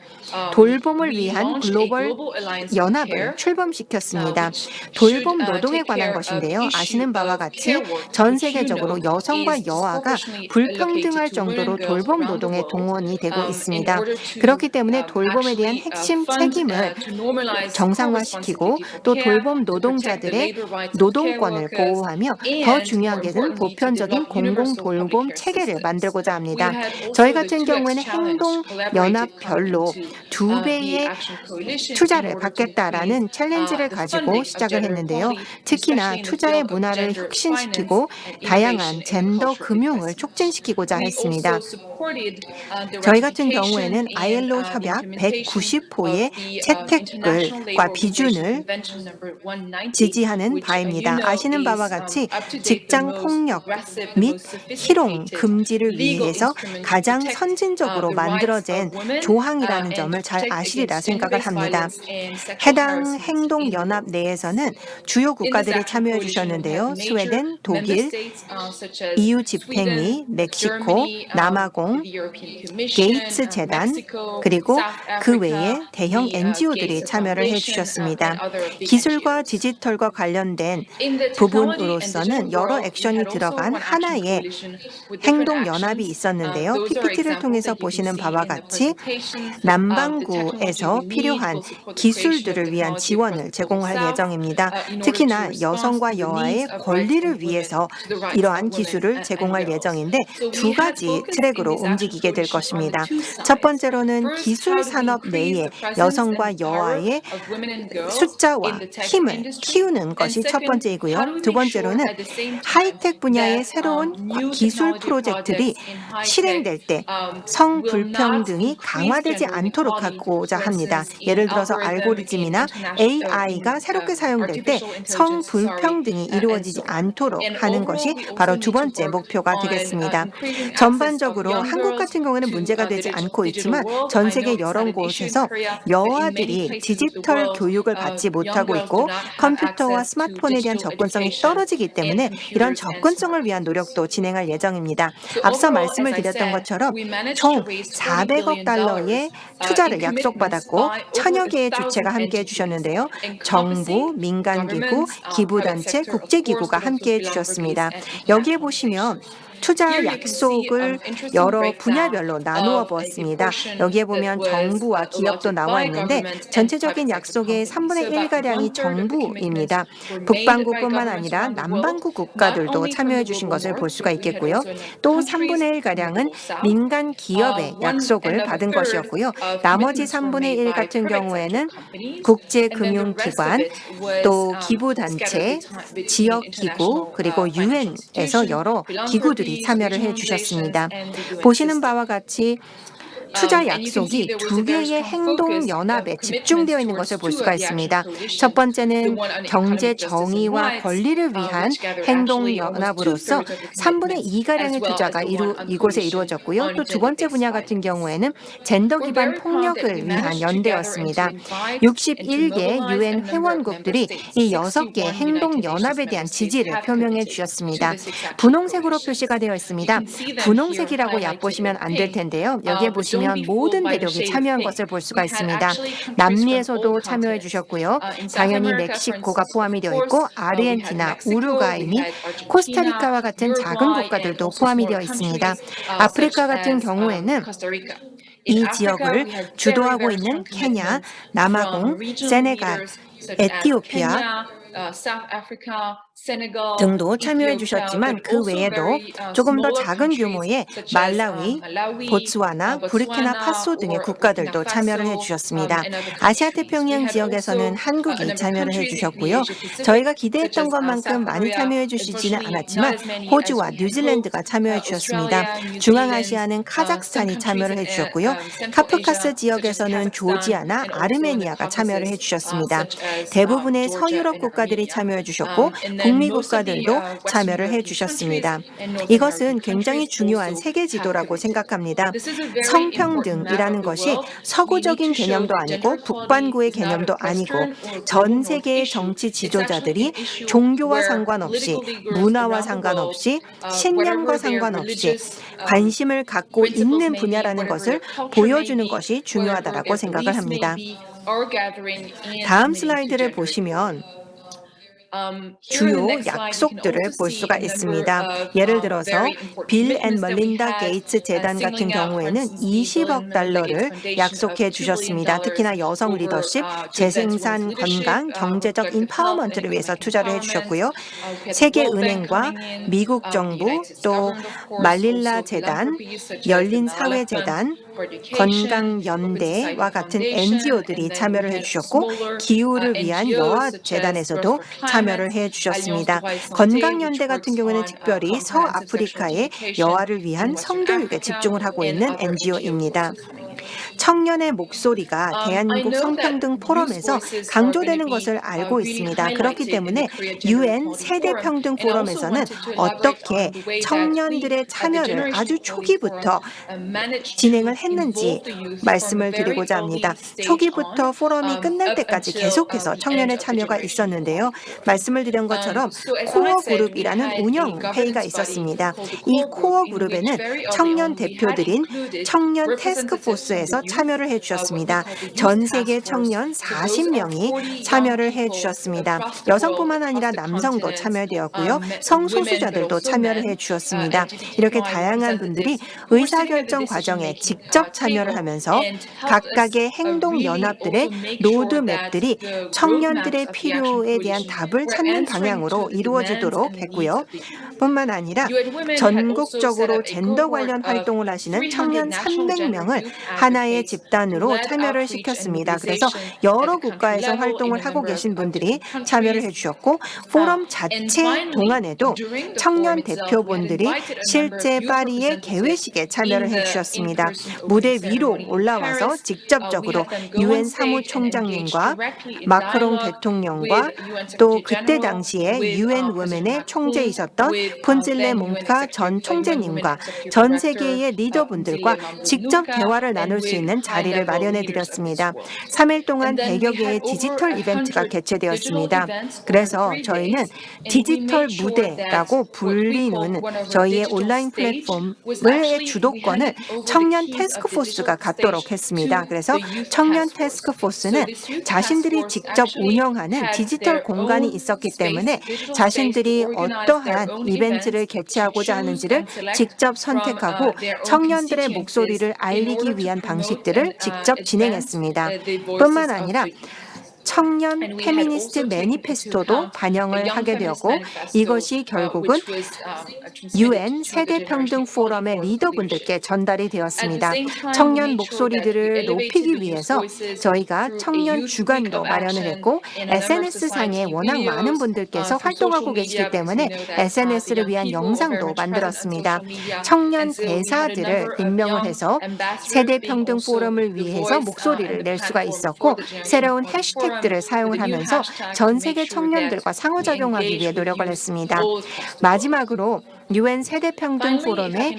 돌봄을 위한 글로벌 연합을 출범시켰습니다. 돌봄 노동에 관한 것인데요. 아시는 바와 같이 전 세계적으로 여성과 여아가 불평등할 정도로 돌봄 노동에 동원이 되고 있습니다. 그렇기 때문에 돌봄에 대한 핵심 책임을 정상화시키고 또 돌봄 노동자들의 노동권을 보호하며 더 중요한 것은 보편적인 공공 돌봄 체계를 만들고자 합니다. 저희 같은 경우에는 행동연합별로 2배의 투자를 받겠다라는 챌린지를 가지고 시작을 했는데요. 특히나 투자의 문화를 혁신시키고 다양한 젠더 금융을 촉진시키고자 했습니다. 저희 같은 경우에는 ILO 협약 190호의 채택글과 비준을 지지하는 바입니다. 아시는 바와 같이 직장 폭력 및 희롱 금지를 위해서 가장 선진적으로 만들어진 조항이라는 점을 잘 아시리라 생각을 합니다. 해당 행동연합 내에서는 주요 국가들이 참여해 주셨는데요. 스웨덴, 독일, EU 집행위, 멕시코, 남아공, 게이츠 재단, 그리고 그 외에 대형 NGO들이 참여를 해주셨습니다. 기술과 디지털과 관련된 부분으로서는 여러 액션이 들어간 하나의 행동연합이 있었는데요. PPT를 통해서 보시는 바와 같이 남반구에서 필요한 기술들을 위한 지원을 제공할 예정입니다. 특히나 여성과 여아의 권리를 위해서 이러한 기술을 제공할 예정인데 2가지 트랙으로 움직이게 될 것입니다. 첫 번째로는 기술 산업 내에 여성과 여아의 숫자와 힘을 키우는 것이 첫 번째이고요. 2번째로는 하이텍 분야의 새로운 기술 프로젝트들이 실행될 때 성불평등이 강화되지 않도록 하고자 합니다. 예를 들어서 알고리즘이나 AI가 새롭게 사용될 때 성불평등이 이루어지지 않도록 하는 것이 바로 2번째 목표 목표가 되겠습니다. 전반적으로 한국 같은 경우에는 문제가 되지 않고 있지만 전 세계 여러 곳에서 여아들이 디지털 교육을 받지 못하고 있고 컴퓨터와 스마트폰에 대한 접근성이 떨어지기 때문에 이런 접근성을 위한 노력도 진행할 예정입니다. 앞서 말씀을 드렸던 것처럼 총 400억 달러의 투자를 약속받았고 1000여 개의 주체가 함께해 주셨는데요. 정부, 민간기구, 기부단체, 국제기구가 함께해 주셨습니다. 여기에 보시면 투자 약속을 여러 분야별로 나누어 보았습니다. 여기에 보면 정부와 기업도 나와 있는데 전체적인 약속의 3분의 1가량이 정부입니다. 북반구뿐만 아니라 남반구 국가들도 참여해 주신 것을 볼 수가 있겠고요. 또 3분의 1가량은 민간 기업의 약속을 받은 것이었고요. 나머지 3분의 1 같은 경우에는 국제금융기관, 또 기부단체, 지역기구, 그리고 유엔에서 여러 기구들이 참여를 해주셨습니다. 보시는 바와 같이 투자 약속이 2개의 행동연합에 집중되어 있는 것을 볼 수가 있습니다. 첫 번째는 경제 정의와 권리를 위한 행동연합으로서 3분의 2가량의 투자가 이곳에 이루어졌고요. 또 두 번째 분야 같은 경우에는 젠더 기반 폭력을 위한 연대였습니다. 61개 유엔 회원국들이 이 6개 행동연합에 대한 지지를 표명해 주셨습니다. 분홍색으로 표시가 되어 있습니다. 분홍색이라고 얕보시면 안 될 텐데요. 여기에 보시면 모든 대륙이 참여한 것을 볼 수가 있습니다. 남미에서도 참여해 주셨고요. 당연히 멕시코가 포함이 되어 있고 아르헨티나, 우루과이 및 코스타리카와 같은 작은 국가들도 포함이 되어 있습니다. 아프리카 같은 경우에는 이 지역을 주도하고 있는 케냐, 남아공, 세네갈, 에티오피아 등도 참여해 주셨지만 그 외에도 조금 더 작은 규모의 말라위, 보츠와나, 부르키나파소 등의 국가들도 참여를 해 주셨습니다. 아시아 태평양 지역에서는 한국이 참여를 해 주셨고요. 저희가 기대했던 것만큼 많이 참여해 주시지는 않았지만 호주와 뉴질랜드가 참여해 주셨습니다. 중앙아시아는 카자흐스탄이 참여를 해 주셨고요. 카프카스 지역에서는 조지아나 아르메니아가 참여를 해 주셨습니다. 대부분의 서유럽 국가들이 참여해 주셨고 북미 국가들도 참여를 해주셨습니다. 이것은 굉장히 중요한 세계 지도라고 생각합니다. 성평등이라는 것이 서구적인 개념도 아니고 북반구의 개념도 아니고 전 세계의 정치 지도자들이 종교와 상관없이 문화와 상관없이 신념과 상관없이 관심을 갖고 있는 분야라는 것을 보여주는 것이 중요하다고 생각을 합니다. 다음 슬라이드를 보시면 주요 약속들을 볼 수가 있습니다. 예를 들어서 빌 앤 멀린다 게이츠 재단 같은 경우에는 20억 달러를 약속해 주셨습니다. 특히나 여성 리더십, 재생산 건강, 경제적 인파워먼트를 위해서 투자를 해주셨고요. 세계은행과 미국 정부, 또 말릴라 재단, 열린사회재단, 건강연대와 같은 NGO들이 참여를 해주셨고 기후를 위한 여아재단에서도 참여를 해주셨습니다. 건강연대 같은 경우는 특별히 서아프리카의 여아를 위한 성교육에 집중을 하고 있는 NGO입니다. 청년의 목소리가 대한민국 성평등 포럼에서 강조되는 것을 알고 있습니다. 그렇기 때문에 UN 세대평등 포럼에서는 어떻게 청년들의 참여를 아주 초기부터 진행을 했는지 말씀을 드리고자 합니다. 초기부터 포럼이 끝날 때까지 계속해서 청년의 참여가 있었는데요. 말씀을 드린 것처럼 코어 그룹이라는 운영 회의가 있었습니다. 이 코어 그룹에는 청년 대표들인 청년 태스크포스에서 참여를 해주셨습니다. 전 세계 청년 40명이 참여를 해주셨습니다. 여성뿐만 아니라 남성도 참여되었고요. 성소수자들도 참여를 해주셨습니다. 이렇게 다양한 분들이 의사결정 과정에 직접 참여를 하면서 각각의 행동연합들의 로드맵들이 청년들의 필요에 대한 답을 찾는 방향으로 이루어지도록 했고요. 뿐만 아니라 전국적으로 젠더 관련 활동을 하시는 청년 300명을 하나의 개의 집단으로 참여를 시켰습니다. 그래서 여러 국가에서 활동을 하고 계신 분들이 참여를 해주셨고 포럼 자체 동안에도 청년 대표분들이 실제 파리의 개회식에 참여를 해주셨습니다. 무대 위로 올라와서 직접적으로 유엔 사무총장님과 마크롱 대통령과 또 그때 당시에 유엔 women의 총재이셨던 폰질레 몽카 전 총재님과 전 세계의 리더분들과 직접 대화를 나눌 수 있는 자리를 마련해 드렸습니다. 3일 동안 100여 개의 디지털 이벤트가 개최되었습니다. 그래서 저희는 디지털 무대라고 불리는 저희의 온라인 플랫폼의 주도권을 청년 태스크포스가 갖도록 했습니다. 그래서 청년 태스크포스는 자신들이 직접 운영하는 디지털 공간이 있었기 때문에 자신들이 어떠한 이벤트를 개최하고자 하는지를 직접 선택하고 청년들의 목소리를 알리기 위한 방식들을 직접 진행했습니다. 뿐만 아니라 청년 페미니스트 매니페스토도 반영을 하게 되었고 이것이 결국은 UN 세대평등 포럼의 리더분들께 전달이 되었습니다. 청년 목소리들을 높이기 위해서 저희가 청년 주간도 마련을 했고 SNS상에 워낙 많은 분들께서 활동하고 계시기 때문에 SNS를 위한 영상도 만들었습니다. 청년 대사들을 임명을 해서 세대평등 포럼을 위해서 목소리를 낼 수가 있었고 새로운 해시태그 들을 사용을 하면서 전 세계 청년들과 상호작용하기 위해 노력을 했습니다. 마지막으로 UN 세대평등 포럼의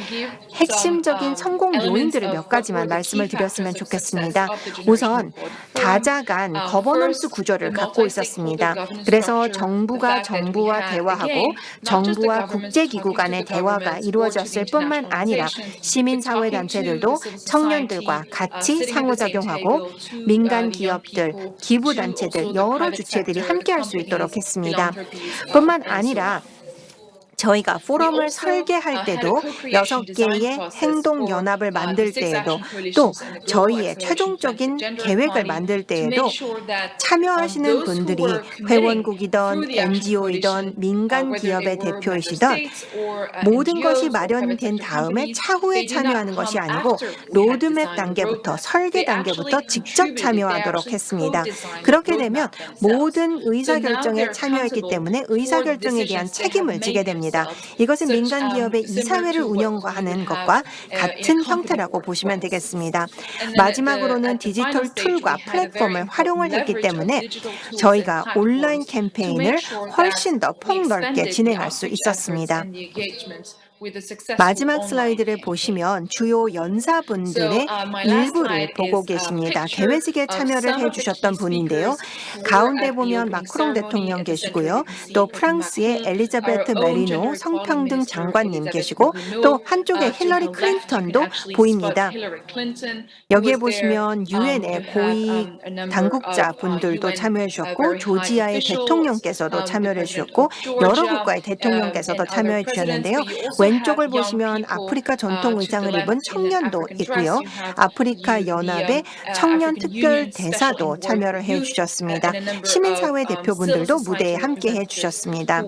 핵심적인 성공 요인들을 몇 가지만 말씀을 드렸으면 좋겠습니다. 우선 다자간 거버넌스 구조를 갖고 있었습니다. 그래서 정부와 대화하고 정부와 국제기구 간의 대화가 이루어졌을 뿐만 아니라 시민사회단체들도 청년들과 같이 상호작용하고 민간 기업들, 기부단체들, 여러 주체들이 함께할 수 있도록 했습니다. 뿐만 아니라 저희가 포럼을 설계할 때도 6개의 행동연합을 만들 때에도 또 저희의 최종적인 계획을 만들 때에도 참여하시는 분들이 회원국이든 NGO이든 민간 기업의 대표이시든 모든 것이 마련된 다음에 차후에 참여하는 것이 아니고 로드맵 단계부터 설계 단계부터 직접 참여하도록 했습니다. 그렇게 되면 모든 의사결정에 참여했기 때문에 의사결정에 대한 책임을 지게 됩니다. 이것은 민간 기업의 이사회를 운영하는 것과 같은 형태라고 보시면 되겠습니다. 마지막으로는 디지털 툴과 플랫폼을 활용을 했기 때문에 저희가 온라인 캠페인을 훨씬 더 폭넓게 진행할 수 있었습니다. 마지막 슬라이드를 보시면 주요 연사분들의 일부를 보고 계십니다. 개회식에 참여를 해주셨던 분인데요. 가운데 보면 마크롱 대통령 계시고요. 또 프랑스의 엘리자베트 메리노 성평등 장관님 계시고 또 한쪽에 힐러리 클린턴도 보입니다. 여기에 보시면 유엔의 고위 당국자 분들도 참여해 주셨고 조지아의 대통령께서도 참여해 주셨고 여러 국가의 대통령께서도 참여해 주셨는데요. 왼쪽을 보시면 아프리카 전통 의상을 입은 청년도 있고요. 아프리카 연합의 청년 특별 대사도 참여를 해주셨습니다. 시민사회 대표분들도 무대에 함께 해주셨습니다.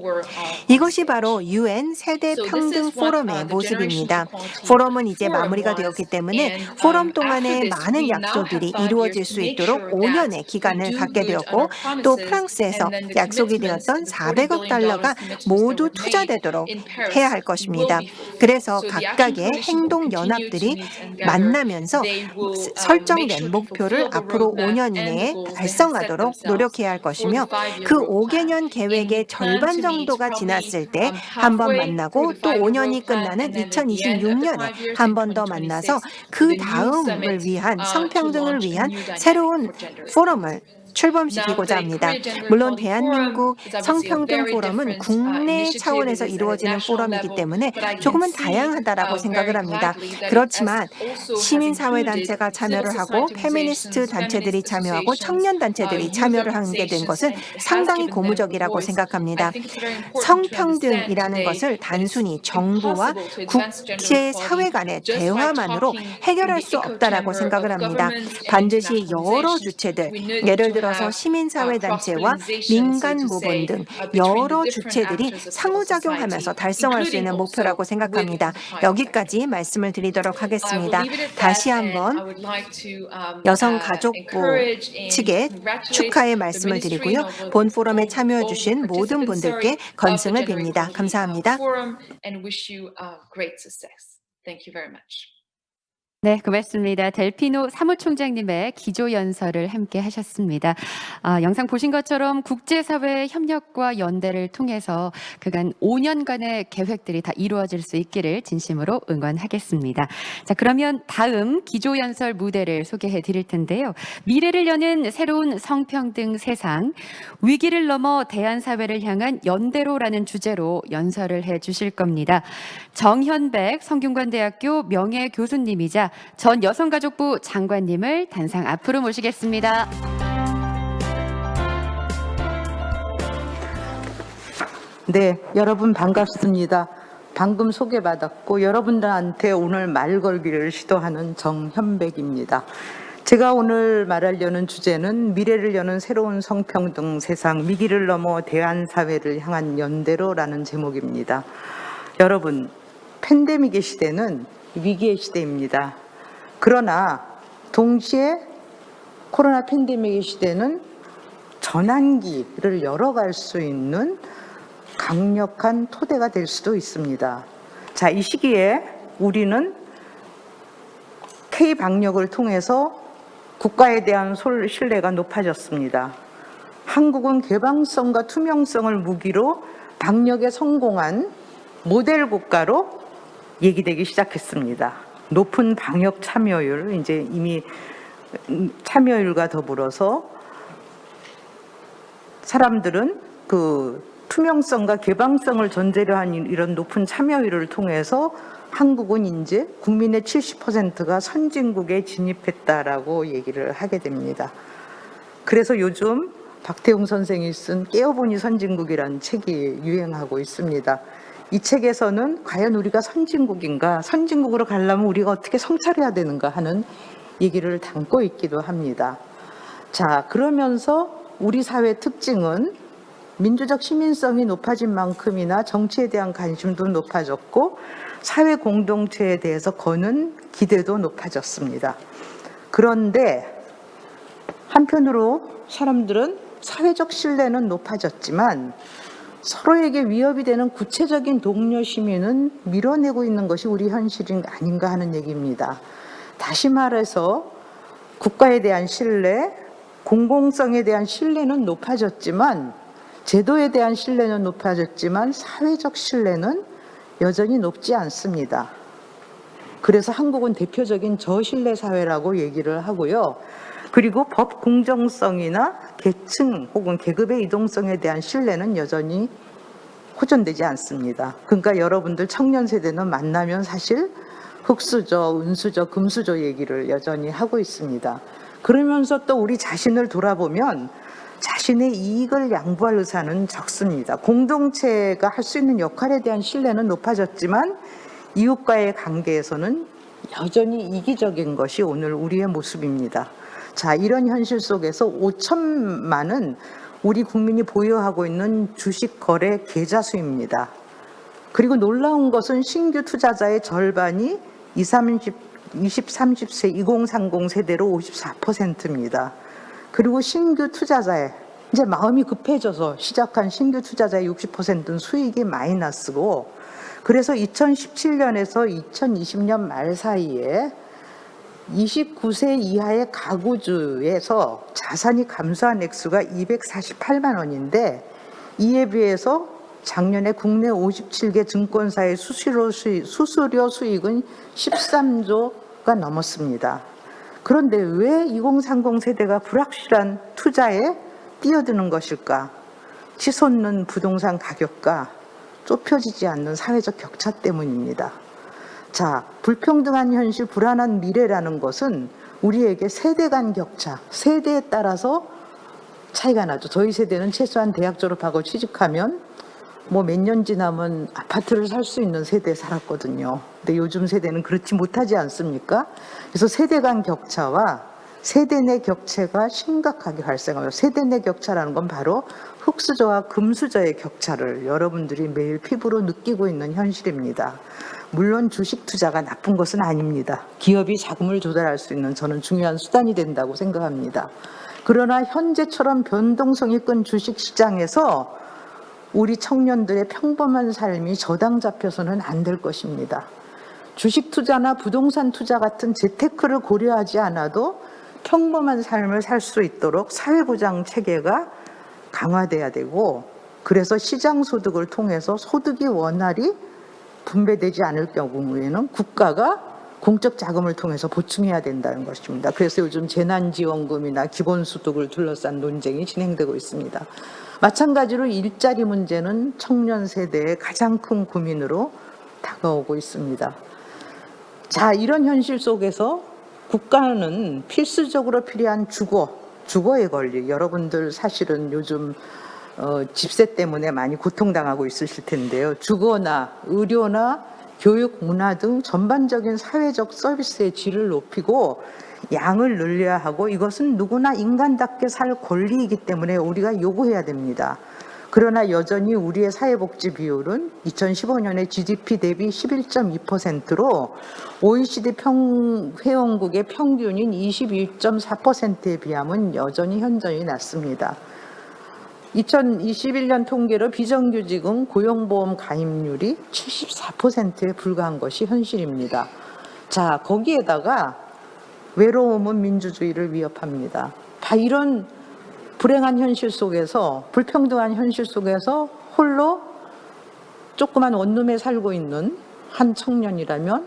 이것이 바로 UN 세대평등 포럼의 모습입니다. 포럼은 이제 마무리가 되었기 때문에 포럼 동안에 많은 약속들이 이루어질 수 있도록 5년의 기간을 갖게 되었고 또 프랑스에서 약속이 되었던 400억 달러가 모두 투자되도록 해야 할 것입니다. 그래서 각각의 행동연합들이 만나면서 설정된 목표를 앞으로 5년 이내에 달성하도록 노력해야 할 것이며 그 5개년 계획의 절반 정도가 지났을 때 한 번 만나고 또 5년이 끝나는 2026년에 한 번 더 만나서 그 다음을 위한 성평등을 위한 새로운 포럼을 출범시키고자 합니다. 물론 대한민국 성평등 포럼은 국내 차원에서 이루어지는 포럼이기 때문에 조금은 다양하다라고 생각을 합니다. 그렇지만 시민사회단체가 참여를 하고 페미니스트 단체들이 참여하고 청년단체들이 참여를 하게 된 것은 상당히 고무적이라고 생각합니다. 성평등이라는 것을 단순히 정부와 국제사회 간의 대화만으로 해결할 수 없다라고 생각을 합니다. 반드시 여러 주체들, 예를 들어 들어서 시민사회단체와 민간모본 등 여러 주체들이 상호작용하면서 달성할 수 있는 목표라고 생각합니다. 여기까지 말씀을 드리도록 하겠습니다. 다시 한번 여성가족부 측에 축하의 말씀을 드리고요. 본 포럼에 참여해 주신 모든 분들께 건승을 빕니다. 감사합니다. 네, 고맙습니다. 델피노 사무총장님의 기조연설을 함께 하셨습니다. 영상 보신 것처럼 국제사회의 협력과 연대를 통해서 그간 5년간의 계획들이 다 이루어질 수 있기를 진심으로 응원하겠습니다. 자, 그러면 다음 기조연설 무대를 소개해 드릴 텐데요. 미래를 여는 새로운 성평등 세상, 위기를 넘어 대한사회를 향한 연대로라는 주제로 연설을 해 주실 겁니다. 정현백 성균관대학교 명예교수님이자 전 여성가족부 장관님을 단상 앞으로 모시겠습니다. 네, 여러분 반갑습니다. 방금 소개받았고 여러분들한테 오늘 말 걸기를 시도하는 정현백입니다. 제가 오늘 말하려는 주제는 미래를 여는 새로운 성평등 세상, 위기를 넘어 대한사회를 향한 연대로라는 제목입니다. 여러분, 팬데믹의 시대는 위기의 시대입니다. 그러나 동시에 코로나 팬데믹의 시대는 전환기를 열어갈 수 있는 강력한 토대가 될 수도 있습니다. 자, 이 시기에 우리는 K-방역을 통해서 국가에 대한 신뢰가 높아졌습니다. 한국은 개방성과 투명성을 무기로 방역에 성공한 모델 국가로 얘기되기 시작했습니다. 높은 방역 참여율, 이제 이미 참여율과 더불어서 사람들은 그 투명성과 개방성을 전제로 한 이런 높은 참여율을 통해서 한국은 이제 국민의 70%가 선진국에 진입했다라고 얘기를 하게 됩니다. 그래서 요즘 박태웅 선생이 쓴 깨어보니 선진국이라는 책이 유행하고 있습니다. 이 책에서는 과연 우리가 선진국인가, 선진국으로 가려면 우리가 어떻게 성찰해야 되는가 하는 얘기를 담고 있기도 합니다. 자, 그러면서 우리 사회 특징은 민주적 시민성이 높아진 만큼이나 정치에 대한 관심도 높아졌고 사회 공동체에 대해서 거는 기대도 높아졌습니다. 그런데 한편으로 사람들은 사회적 신뢰는 높아졌지만 서로에게 위협이 되는 구체적인 동료 시민은 밀어내고 있는 것이 우리 현실이 아닌가 하는 얘기입니다. 다시 말해서 국가에 대한 신뢰, 공공성에 대한 신뢰는 높아졌지만 제도에 대한 신뢰는 높아졌지만 사회적 신뢰는 여전히 높지 않습니다. 그래서 한국은 대표적인 저신뢰 사회라고 얘기를 하고요. 그리고 법 공정성이나 계층 혹은 계급의 이동성에 대한 신뢰는 여전히 호전되지 않습니다. 그러니까 여러분들 청년 세대는 만나면 사실 흑수저, 은수저, 금수저 얘기를 여전히 하고 있습니다. 그러면서 또 우리 자신을 돌아보면 자신의 이익을 양보할 의사는 적습니다. 공동체가 할 수 있는 역할에 대한 신뢰는 높아졌지만 이웃과의 관계에서는 여전히 이기적인 것이 오늘 우리의 모습입니다. 자, 이런 현실 속에서 5천만은 우리 국민이 보유하고 있는 주식 거래 계좌 수입니다. 그리고 놀라운 것은 신규 투자자의 절반이 20, 30세 2030 세대로 54%입니다. 그리고 신규 투자자의 이제 마음이 급해져서 시작한 신규 투자자의 60%는 수익이 마이너스고 그래서 2017년에서 2020년 말 사이에 29세 이하의 가구주에서 자산이 감소한 액수가 248만 원인데 이에 비해서 작년에 국내 57개 증권사의 수수료 수익은 13조가 넘었습니다. 그런데 왜 2030 세대가 불확실한 투자에 뛰어드는 것일까? 치솟는 부동산 가격과 좁혀지지 않는 사회적 격차 때문입니다. 자, 불평등한 현실, 불안한 미래라는 것은 우리에게 세대 간 격차, 세대에 따라서 차이가 나죠. 저희 세대는 최소한 대학 졸업하고 취직하면 뭐 몇 년 지나면 아파트를 살 수 있는 세대에 살았거든요. 근데 요즘 세대는 그렇지 못하지 않습니까? 그래서 세대 간 격차와 세대 내 격차가 심각하게 발생해요. 세대 내 격차라는 건 바로 흑수저와 금수저의 격차를 여러분들이 매일 피부로 느끼고 있는 현실입니다. 물론 주식 투자가 나쁜 것은 아닙니다. 기업이 자금을 조달할 수 있는 저는 중요한 수단이 된다고 생각합니다. 그러나 현재처럼 변동성이 큰 주식시장에서 우리 청년들의 평범한 삶이 저당 잡혀서는 안 될 것입니다. 주식 투자나 부동산 투자 같은 재테크를 고려하지 않아도 평범한 삶을 살 수 있도록 사회보장 체계가 강화돼야 되고, 그래서 시장소득을 통해서 소득이 원활히 분배되지 않을 경우에는 국가가 공적 자금을 통해서 보충해야 된다는 것입니다. 그래서 요즘 재난지원금이나 기본소득을 둘러싼 논쟁이 진행되고 있습니다. 마찬가지로 일자리 문제는 청년 세대의 가장 큰 고민으로 다가오고 있습니다. 자, 이런 현실 속에서 국가는 필수적으로 필요한 주거의 권리, 여러분들 사실은 요즘 집세 때문에 많이 고통당하고 있으실 텐데요. 주거나 의료나 교육, 문화 등 전반적인 사회적 서비스의 질을 높이고 양을 늘려야 하고, 이것은 누구나 인간답게 살 권리이기 때문에 우리가 요구해야 됩니다. 그러나 여전히 우리의 사회복지 비율은 2015년에 GDP 대비 11.2%로 OECD 회원국의 평균인 21.4%에 비하면 여전히 현저히 낮습니다. 2021년 통계로 비정규직은 고용보험 가입률이 74%에 불과한 것이 현실입니다. 자, 거기에다가 외로움은 민주주의를 위협합니다. 다 이런 불행한 현실 속에서, 불평등한 현실 속에서 홀로 조그만 원룸에 살고 있는 한 청년이라면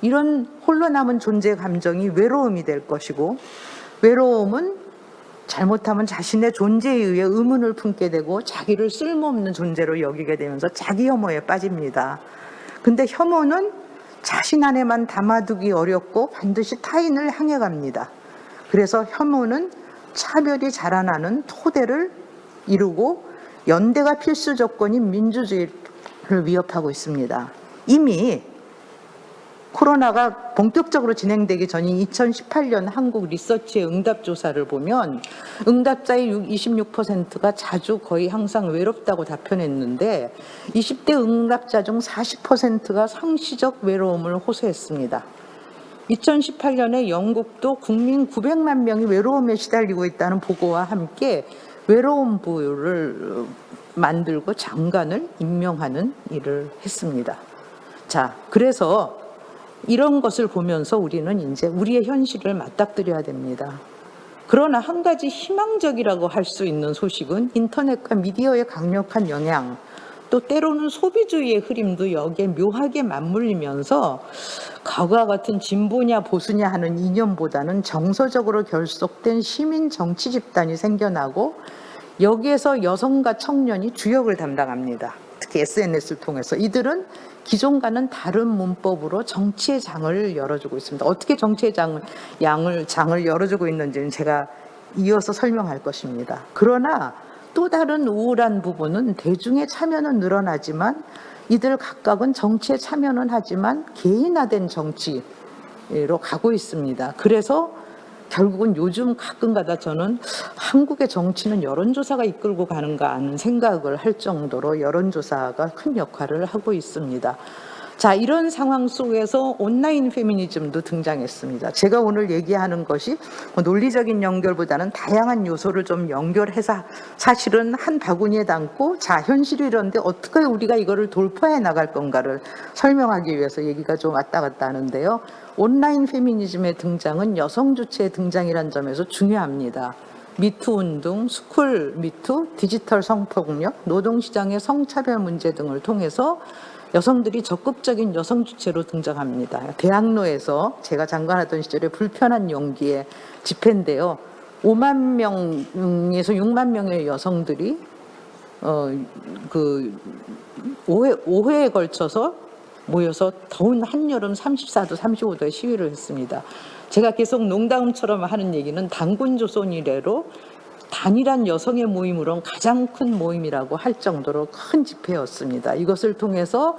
이런 홀로 남은 존재 감정이 외로움이 될 것이고, 외로움은 잘못하면 자신의 존재에 의해 의문을 품게 되고 자기를 쓸모없는 존재로 여기게 되면서 자기 혐오에 빠집니다. 근데 혐오는 자신 안에만 담아두기 어렵고 반드시 타인을 향해 갑니다. 그래서 혐오는 차별이 자라나는 토대를 이루고 연대가 필수 조건인 민주주의를 위협하고 있습니다. 이미 코로나가 본격적으로 진행되기 전인 2018년 한국 리서치의 응답조사를 보면 응답자의 26%가 자주 거의 항상 외롭다고 답변했는데 20대 응답자 중 40%가 상시적 외로움을 호소했습니다. 2018년에 영국도 국민 900만 명이 외로움에 시달리고 있다는 보고와 함께 외로움부를 만들고 장관을 임명하는 일을 했습니다. 자, 그래서 이런 것을 보면서 우리는 이제 우리의 현실을 맞닥뜨려야 됩니다. 그러나 한 가지 희망적이라고 할 수 있는 소식은 인터넷과 미디어의 강력한 영향, 또 때로는 소비주의의 흐름도 여기에 묘하게 맞물리면서 과거와 같은 진보냐 보수냐 하는 이념보다는 정서적으로 결속된 시민 정치 집단이 생겨나고, 여기에서 여성과 청년이 주역을 담당합니다. 특히 SNS를 통해서 이들은 기존과는 다른 문법으로 정치의 장을 열어주고 있습니다. 어떻게 정치의 장을 열어주고 있는지는 제가 이어서 설명할 것입니다. 그러나 또 다른 우울한 부분은 대중의 참여는 늘어나지만 이들 각각은 정치에 참여는 하지만 개인화된 정치로 가고 있습니다. 그래서 결국은 요즘 가끔가다 저는 한국의 정치는 여론조사가 이끌고 가는가 하는 생각을 할 정도로 여론조사가 큰 역할을 하고 있습니다. 자, 이런 상황 속에서 온라인 페미니즘도 등장했습니다. 제가 오늘 얘기하는 것이 논리적인 연결보다는 다양한 요소를 좀 연결해서 사실은 한 바구니에 담고, 자, 현실이 이런데 어떻게 우리가 이거를 돌파해 나갈 건가를 설명하기 위해서 얘기가 좀 왔다 갔다 하는데요. 온라인 페미니즘의 등장은 여성 주체의 등장이라는 점에서 중요합니다. 미투 운동, 스쿨 미투, 디지털 성폭력, 노동시장의 성차별 문제 등을 통해서 여성들이 적극적인 여성 주체로 등장합니다. 대학로에서 제가 장관하던 시절에 불편한 용기의 집회인데요. 5만 명에서 6만 명의 여성들이 5회에 걸쳐서 모여서 더운 한여름 34도, 35도의 시위를 했습니다. 제가 계속 농담처럼 하는 얘기는 단군조선 이래로 단일한 여성의 모임으로는 가장 큰 모임이라고 할 정도로 큰 집회였습니다. 이것을 통해서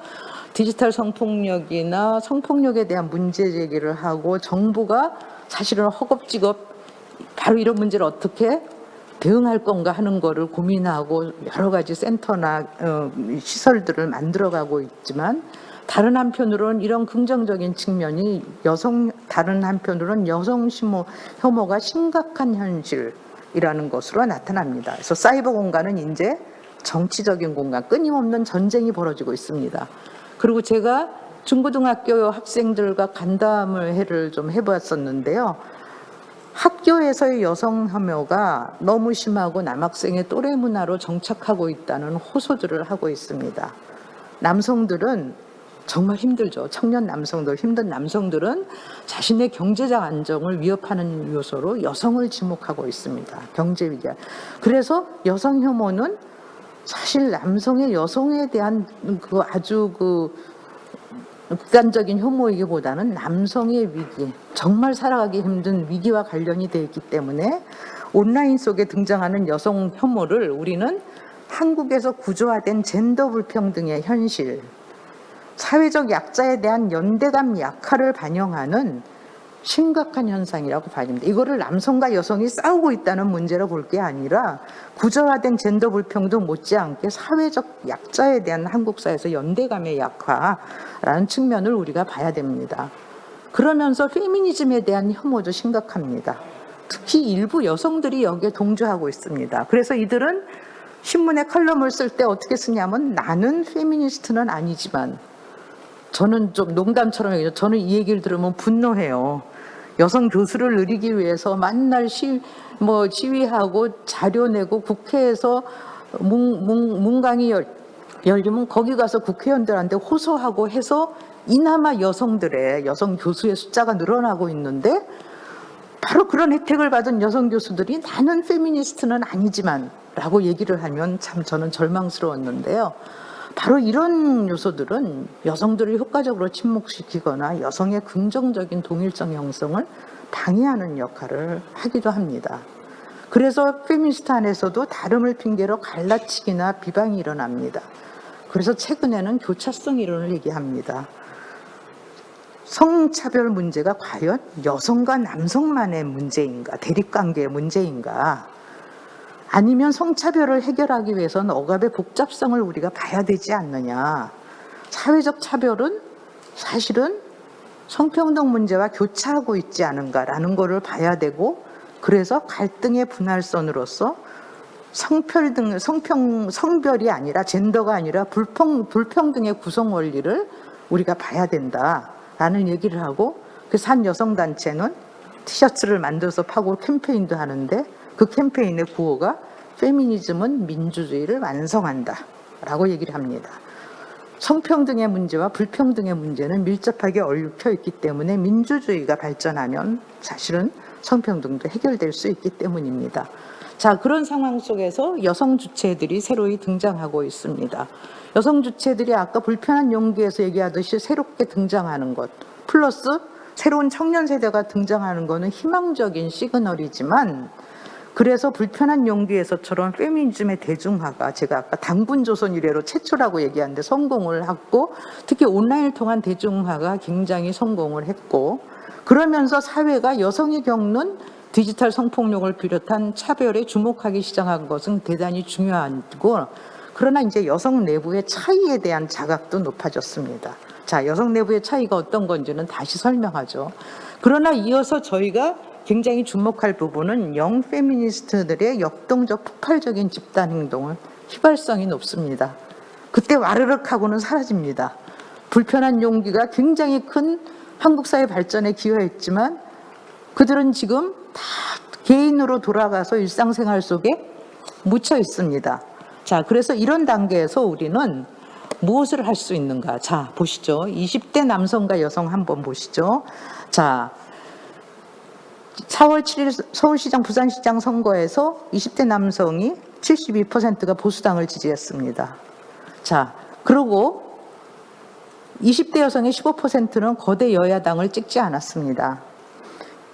디지털 성폭력이나 성폭력에 대한 문제 제기를 하고 정부가 사실은 허겁지겁 바로 이런 문제를 어떻게 대응할 건가 하는 거를 고민하고 여러 가지 센터나 시설들을 만들어가고 있지만 다른 한편으로는 이런 긍정적인 측면이 다른 한편으로는 여성 혐오가 심각한 현실이라는 것으로 나타납니다. 그래서 사이버 공간은 이제 정치적인 공간, 끊임없는 전쟁이 벌어지고 있습니다. 그리고 제가 중고등학교 학생들과 간담회를 좀 해봤었는데요. 학교에서의 여성 혐오가 너무 심하고 남학생의 또래 문화로 정착하고 있다는 호소들을 하고 있습니다. 남성들은 정말 힘들죠. 청년 남성들, 힘든 남성들은 자신의 경제적 안정을 위협하는 요소로 여성을 지목하고 있습니다. 경제 위기. 그래서 여성 혐오는 사실 남성의 여성에 대한 아주 극단적인 혐오이기보다는 남성의 위기, 정말 살아가기 힘든 위기와 관련이 되어 있기 때문에 온라인 속에 등장하는 여성 혐오를 우리는 한국에서 구조화된 젠더 불평등의 현실, 사회적 약자에 대한 연대감 약화를 반영하는 심각한 현상이라고 봐집니다. 이거를 남성과 여성이 싸우고 있다는 문제로 볼 게 아니라 구조화된 젠더 불평등 못지않게 사회적 약자에 대한 한국 사회에서 연대감의 약화라는 측면을 우리가 봐야 됩니다. 그러면서 페미니즘에 대한 혐오도 심각합니다. 특히 일부 여성들이 여기에 동조하고 있습니다. 그래서 이들은 신문에 칼럼을 쓸 때 어떻게 쓰냐면 나는 페미니스트는 아니지만 저는 좀 농담처럼 얘기해요. 저는 이 얘기를 들으면 분노해요. 여성 교수를 늘리기 위해서 만날 시위하고 자료 내고 국회에서 문강이 열리면 거기 가서 국회의원들한테 호소하고 해서 이나마 여성 교수의 숫자가 늘어나고 있는데 바로 그런 혜택을 받은 여성 교수들이 나는 페미니스트는 아니지만 라고 얘기를 하면 참 저는 절망스러웠는데요. 바로 이런 요소들은 여성들을 효과적으로 침묵시키거나 여성의 긍정적인 동일성 형성을 방해하는 역할을 하기도 합니다. 그래서 페미니스트 안에서도 다름을 핑계로 갈라치기나 비방이 일어납니다. 그래서 최근에는 교차성 이론을 얘기합니다. 성차별 문제가 과연 여성과 남성만의 문제인가, 대립관계의 문제인가, 아니면 성차별을 해결하기 위해서는 억압의 복잡성을 우리가 봐야 되지 않느냐. 사회적 차별은 사실은 성평등 문제와 교차하고 있지 않은가라는 것을 봐야 되고, 그래서 갈등의 분할선으로서 성별이 아니라 젠더가 아니라 불평등의 구성 원리를 우리가 봐야 된다라는 얘기를 하고, 그래서 한 여성단체는 티셔츠를 만들어서 파고 캠페인도 하는데 그 캠페인의 구호가 페미니즘은 민주주의를 완성한다 라고 얘기를 합니다. 성평등의 문제와 불평등의 문제는 밀접하게 얽혀 있기 때문에 민주주의가 발전하면 사실은 성평등도 해결될 수 있기 때문입니다. 자, 그런 상황 속에서 여성 주체들이 새로이 등장하고 있습니다. 여성 주체들이 아까 불편한 용기에서 얘기하듯이 새롭게 등장하는 것 플러스 새로운 청년 세대가 등장하는 것은 희망적인 시그널이지만, 그래서 불편한 용기에서처럼 페미니즘의 대중화가 제가 아까 당군조선 이래로 최초라고 얘기하는데 성공을 했고, 특히 온라인을 통한 대중화가 굉장히 성공을 했고, 그러면서 사회가 여성이 겪는 디지털 성폭력을 비롯한 차별에 주목하기 시작한 것은 대단히 중요하고, 그러나 이제 여성 내부의 차이에 대한 자각도 높아졌습니다. 자, 여성 내부의 차이가 어떤 건지는 다시 설명하죠. 그러나 이어서 저희가 굉장히 주목할 부분은 영 페미니스트들의 역동적 폭발적인 집단 행동은 휘발성이 높습니다. 그때 와르륵 하고는 사라집니다. 불편한 용기가 굉장히 큰 한국 사회 발전에 기여했지만 그들은 지금 다 개인으로 돌아가서 일상생활 속에 묻혀 있습니다. 자, 그래서 이런 단계에서 우리는 무엇을 할 수 있는가? 자, 보시죠. 20대 남성과 여성 한번 보시죠. 자, 4월 7일 서울시장, 부산시장 선거에서 20대 남성이 72%가 보수당을 지지했습니다. 자, 그리고 20대 여성의 15%는 거대 여야당을 찍지 않았습니다.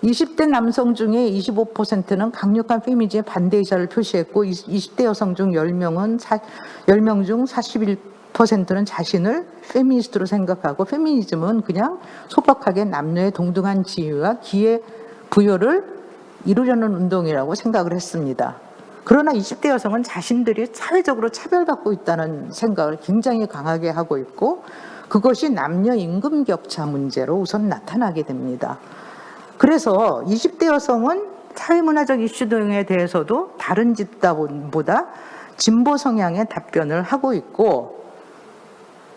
20대 남성 중에 25%는 강력한 페미니즘에 반대 의사를 표시했고 20대 여성 중 10명 중 20%는 자신을 페미니스트로 생각하고 페미니즘은 그냥 소박하게 남녀의 동등한 지위와 기회 부여를 이루려는 운동이라고 생각을 했습니다. 그러나 20대 여성은 자신들이 사회적으로 차별받고 있다는 생각을 굉장히 강하게 하고 있고 그것이 남녀 임금 격차 문제로 우선 나타나게 됩니다. 그래서 20대 여성은 사회문화적 이슈 등에 대해서도 다른 집단보다 진보 성향의 답변을 하고 있고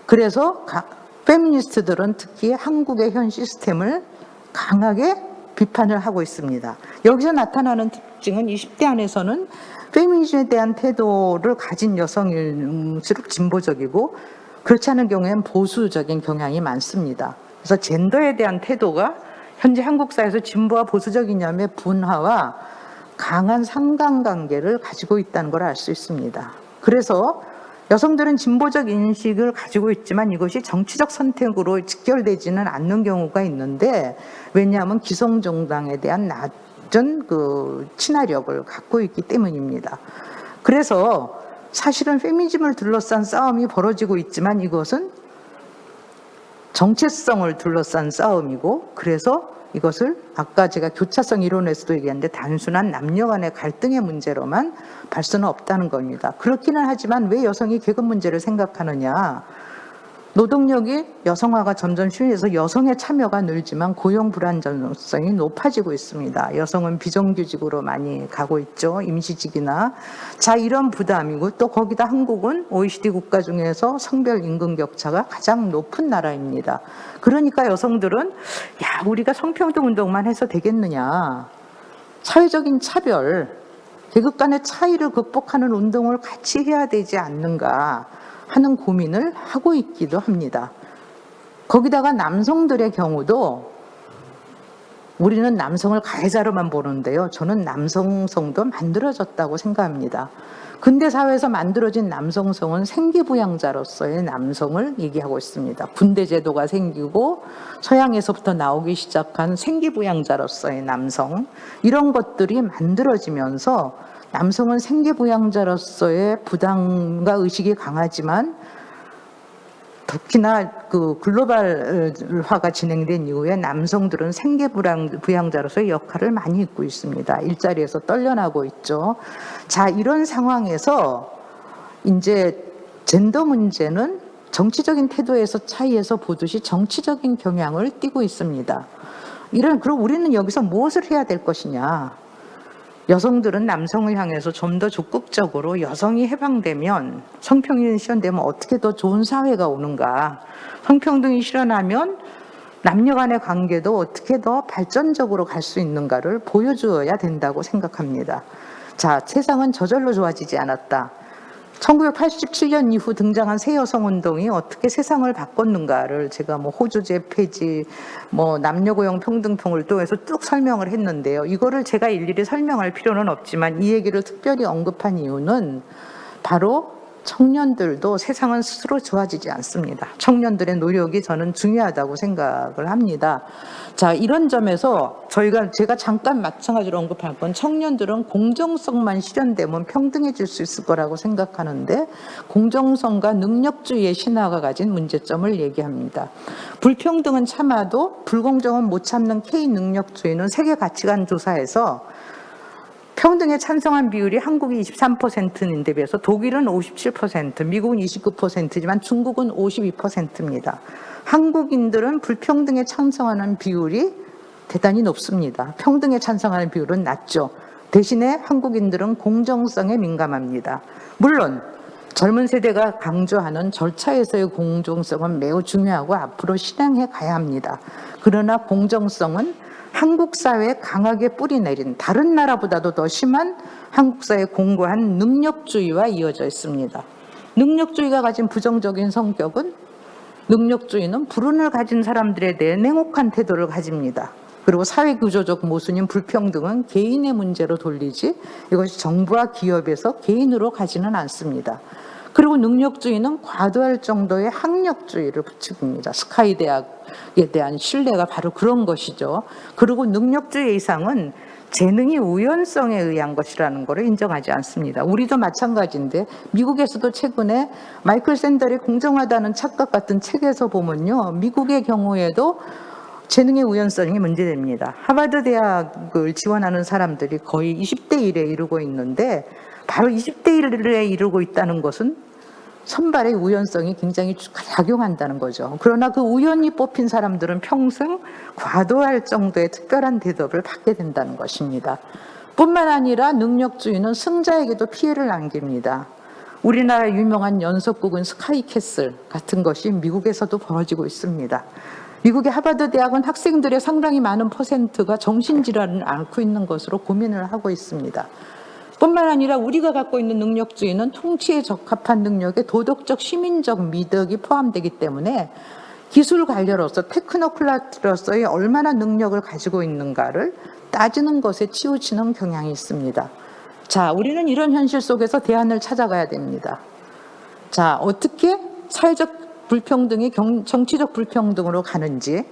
그래서 페미니스트들은 특히 한국의 현 시스템을 강하게 비판을 하고 있습니다. 여기서 나타나는 특징은 20대 안에서는 페미니즘에 대한 태도를 가진 여성일수록 진보적이고 그렇지 않은 경우에는 보수적인 경향이 많습니다. 그래서 젠더에 대한 태도가 현재 한국 사회에서 진보와 보수적 이념의 분화와 강한 상관관계를 가지고 있다는 걸 알 수 있습니다. 그래서 여성들은 진보적 인식을 가지고 있지만 이것이 정치적 선택으로 직결되지는 않는 경우가 있는데 왜냐하면 기성정당에 대한 낮은 친화력을 갖고 있기 때문입니다. 그래서 사실은 페미니즘을 둘러싼 싸움이 벌어지고 있지만 이것은 정체성을 둘러싼 싸움이고 그래서 이것을 아까 제가 교차성 이론에서도 얘기했는데 단순한 남녀 간의 갈등의 문제로만 볼 수는 없다는 겁니다. 그렇기는 하지만 왜 여성이 계급 문제를 생각하느냐. 노동력이 여성화가 점점 심해져서 여성의 참여가 늘지만 고용 불안정성이 높아지고 있습니다. 여성은 비정규직으로 많이 가고 있죠. 임시직이나. 자, 이런 부담이고 또 거기다 한국은 OECD 국가 중에서 성별 임금 격차가 가장 높은 나라입니다. 그러니까 여성들은 야, 우리가 성평등 운동만 해서 되겠느냐. 사회적인 차별, 계급 간의 차이를 극복하는 운동을 같이 해야 되지 않는가 하는 고민을 하고 있기도 합니다. 거기다가 남성들의 경우도 우리는 남성을 가해자로만 보는데요. 저는 남성성도 만들어졌다고 생각합니다. 근대 사회에서 만들어진 남성성은 생기부양자로서의 남성을 얘기하고 있습니다. 군대 제도가 생기고 서양에서부터 나오기 시작한 생기부양자로서의 남성, 이런 것들이 만들어지면서 남성은 생계부양자로서의 부담과 의식이 강하지만 특히나 글로벌화가 진행된 이후에 남성들은 생계부양자로서의 역할을 많이 잊고 있습니다. 일자리에서 떨려나고 있죠. 자, 이런 상황에서 이제 젠더 문제는 정치적인 태도에서 차이에서 보듯이 정치적인 경향을 띠고 있습니다. 그럼 우리는 여기서 무엇을 해야 될 것이냐? 여성들은 남성을 향해서 좀 더 적극적으로 여성이 해방되면 성평등이 실현되면 어떻게 더 좋은 사회가 오는가, 성평등이 실현하면 남녀 간의 관계도 어떻게 더 발전적으로 갈 수 있는가를 보여주어야 된다고 생각합니다. 자, 세상은 저절로 좋아지지 않았다. 1987년 이후 등장한 새 여성운동이 어떻게 세상을 바꿨는가를 제가 호주제 폐지, 남녀 고용 평등통을 통해서 쭉 설명을 했는데요. 이거를 제가 일일이 설명할 필요는 없지만 이 얘기를 특별히 언급한 이유는 바로 청년들도 세상은 스스로 좋아지지 않습니다. 청년들의 노력이 저는 중요하다고 생각을 합니다. 자, 이런 점에서 제가 잠깐 마찬가지로 언급할 건 청년들은 공정성만 실현되면 평등해질 수 있을 거라고 생각하는데 공정성과 능력주의의 신화가 가진 문제점을 얘기합니다. 불평등은 참아도 불공정은 못 참는 K 능력주의는 세계 가치관 조사에서 평등에 찬성한 비율이 한국이 23%인데 비해서 독일은 57%, 미국은 29%지만 중국은 52%입니다. 한국인들은 불평등에 찬성하는 비율이 대단히 높습니다. 평등에 찬성하는 비율은 낮죠. 대신에 한국인들은 공정성에 민감합니다. 물론 젊은 세대가 강조하는 절차에서의 공정성은 매우 중요하고 앞으로 실행해 가야 합니다. 그러나 공정성은 한국 사회에 강하게 뿌리내린 다른 나라보다도 더 심한 한국 사회의 공고한 능력주의와 이어져 있습니다. 능력주의가 가진 부정적인 성격은 능력주의는 불운을 가진 사람들에 대해 냉혹한 태도를 가집니다. 그리고 사회구조적 모순인 불평등은 개인의 문제로 돌리지 이것이 정부와 기업에서 개인으로 가지는 않습니다. 그리고 능력주의는 과도할 정도의 학력주의를 부추깁니다. 스카이 대학에 대한 신뢰가 바로 그런 것이죠. 그리고 능력주의 이상은 재능이 우연성에 의한 것이라는 것을 인정하지 않습니다. 우리도 마찬가지인데 미국에서도 최근에 마이클 샌델의 공정하다는 착각 같은 책에서 보면요. 미국의 경우에도 재능의 우연성이 문제됩니다. 하버드 대학을 지원하는 사람들이 거의 20대 1에 이르고 있는데 바로 20대 1에 이르고 있다는 것은 선발의 우연성이 굉장히 작용한다는 거죠. 그러나 그 우연히 뽑힌 사람들은 평생 과도할 정도의 특별한 대접을 받게 된다는 것입니다. 뿐만 아니라 능력주의는 승자에게도 피해를 남깁니다. 우리나라 유명한 연속국은 스카이캐슬 같은 것이 미국에서도 벌어지고 있습니다. 미국의 하버드 대학은 학생들의 상당히 많은 퍼센트가 정신질환을 앓고 있는 것으로 고민을 하고 있습니다. 뿐만 아니라 우리가 갖고 있는 능력주의는 통치에 적합한 능력에 도덕적, 시민적 미덕이 포함되기 때문에 기술 관료로서 테크노클라트로서의 얼마나 능력을 가지고 있는가를 따지는 것에 치우치는 경향이 있습니다. 자, 우리는 이런 현실 속에서 대안을 찾아가야 됩니다. 자, 어떻게 사회적 불평등이 정치적 불평등으로 가는지,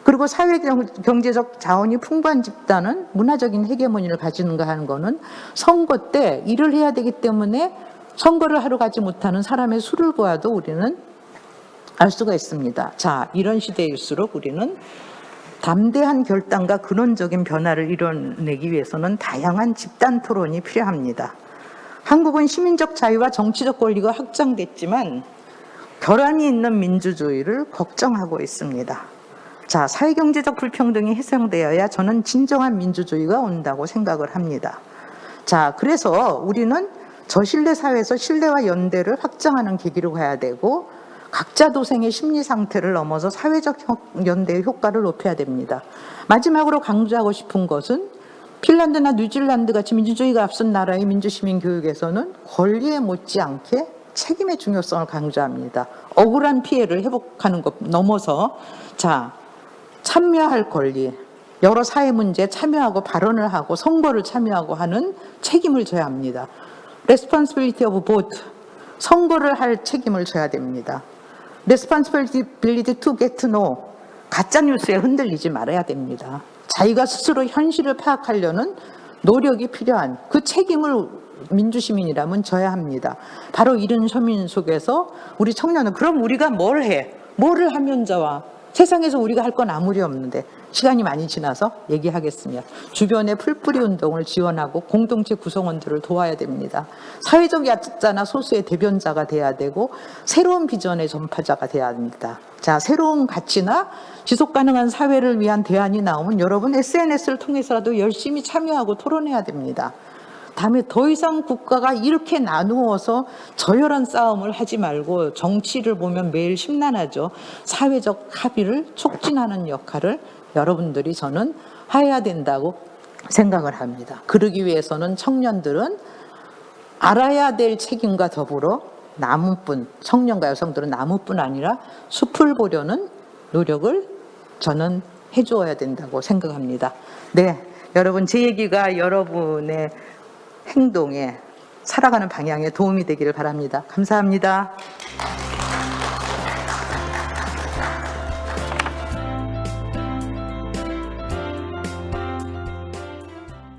그리고 사회 경제적 자원이 풍부한 집단은 문화적인 헤게모니를 가지는가 하는 거는 선거 때 일을 해야 되기 때문에 선거를 하러 가지 못하는 사람의 수를 보아도 우리는 알 수가 있습니다. 자, 이런 시대일수록 우리는 담대한 결단과 근원적인 변화를 이뤄내기 위해서는 다양한 집단 토론이 필요합니다. 한국은 시민적 자유와 정치적 권리가 확장됐지만 결함이 있는 민주주의를 걱정하고 있습니다. 자, 사회경제적 불평등이 해소되어야 저는 진정한 민주주의가 온다고 생각을 합니다. 자, 그래서 우리는 저신뢰 사회에서 신뢰와 연대를 확장하는 계기로 가야 되고 각자 도생의 심리 상태를 넘어서 사회적 연대의 효과를 높여야 됩니다. 마지막으로 강조하고 싶은 것은 핀란드나 뉴질랜드 같이 민주주의가 앞선 나라의 민주시민 교육에서는 권리에 못지않게 책임의 중요성을 강조합니다. 억울한 피해를 회복하는 것 넘어서 자, 참여할 권리, 여러 사회 문제에 참여하고 발언을 하고 선거를 참여하고 하는 책임을 져야 합니다. Responsibility of vote, 선거를 할 책임을 져야 됩니다. Responsibility to get to know, 가짜뉴스에 흔들리지 말아야 됩니다. 자기가 스스로 현실을 파악하려는 노력이 필요한 그 책임을 민주시민이라면 져야 합니다. 바로 이런 서민 속에서 우리 청년은 그럼 우리가 뭘 해? 뭐를 하면 좋아? 세상에서 우리가 할 건 아무리 없는데 시간이 많이 지나서 얘기하겠습니다. 주변의 풀뿌리 운동을 지원하고 공동체 구성원들을 도와야 됩니다. 사회적 약자나 소수의 대변자가 돼야 되고 새로운 비전의 전파자가 돼야 합니다. 자, 새로운 가치나 지속 가능한 사회를 위한 대안이 나오면 여러분 SNS를 통해서라도 열심히 참여하고 토론해야 됩니다. 다음에 더 이상 국가가 이렇게 나누어서 저열한 싸움을 하지 말고 정치를 보면 매일 심란하죠. 사회적 합의를 촉진하는 역할을 여러분들이 저는 해야 된다고 생각을 합니다. 그러기 위해서는 청년들은 알아야 될 책임과 더불어 나무뿐, 청년과 여성들은 나무뿐 아니라 숲을 보려는 노력을 저는 해주어야 된다고 생각합니다. 네, 여러분 제 얘기가 여러분의 행동에 살아가는 방향에 도움이 되기를 바랍니다. 감사합니다.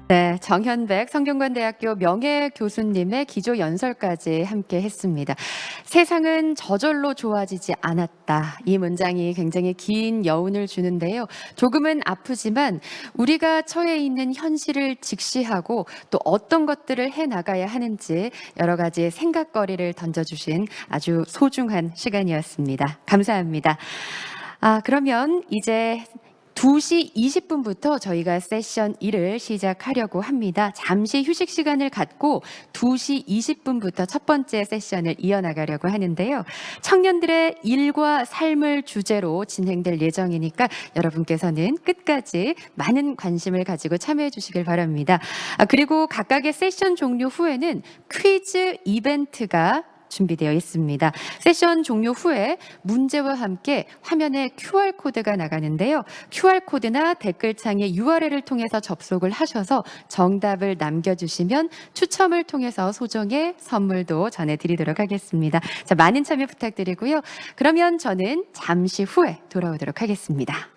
네, 정현백 성균관대학교 명예교수님의 기조 연설까지 함께 했습니다. 세상은 저절로 좋아지지 않았다. 이 문장이 굉장히 긴 여운을 주는데요. 조금은 아프지만 우리가 처해 있는 현실을 직시하고 또 어떤 것들을 해나가야 하는지 여러 가지 생각거리를 던져주신 아주 소중한 시간이었습니다. 감사합니다. 그러면 이제 2시 20분부터 저희가 세션 1을 시작하려고 합니다. 잠시 휴식 시간을 갖고 2시 20분부터 첫 번째 세션을 이어나가려고 하는데요. 청년들의 일과 삶을 주제로 진행될 예정이니까 여러분께서는 끝까지 많은 관심을 가지고 참여해 주시길 바랍니다. 그리고 각각의 세션 종료 후에는 퀴즈 이벤트가 준비되어 있습니다. 세션 종료 후에 문제와 함께 화면에 QR코드가 나가는데요. QR코드나 댓글창에 URL을 통해서 접속을 하셔서 정답을 남겨주시면 추첨을 통해서 소정의 선물도 전해드리도록 하겠습니다. 자, 많은 참여 부탁드리고요. 그러면 저는 잠시 후에 돌아오도록 하겠습니다.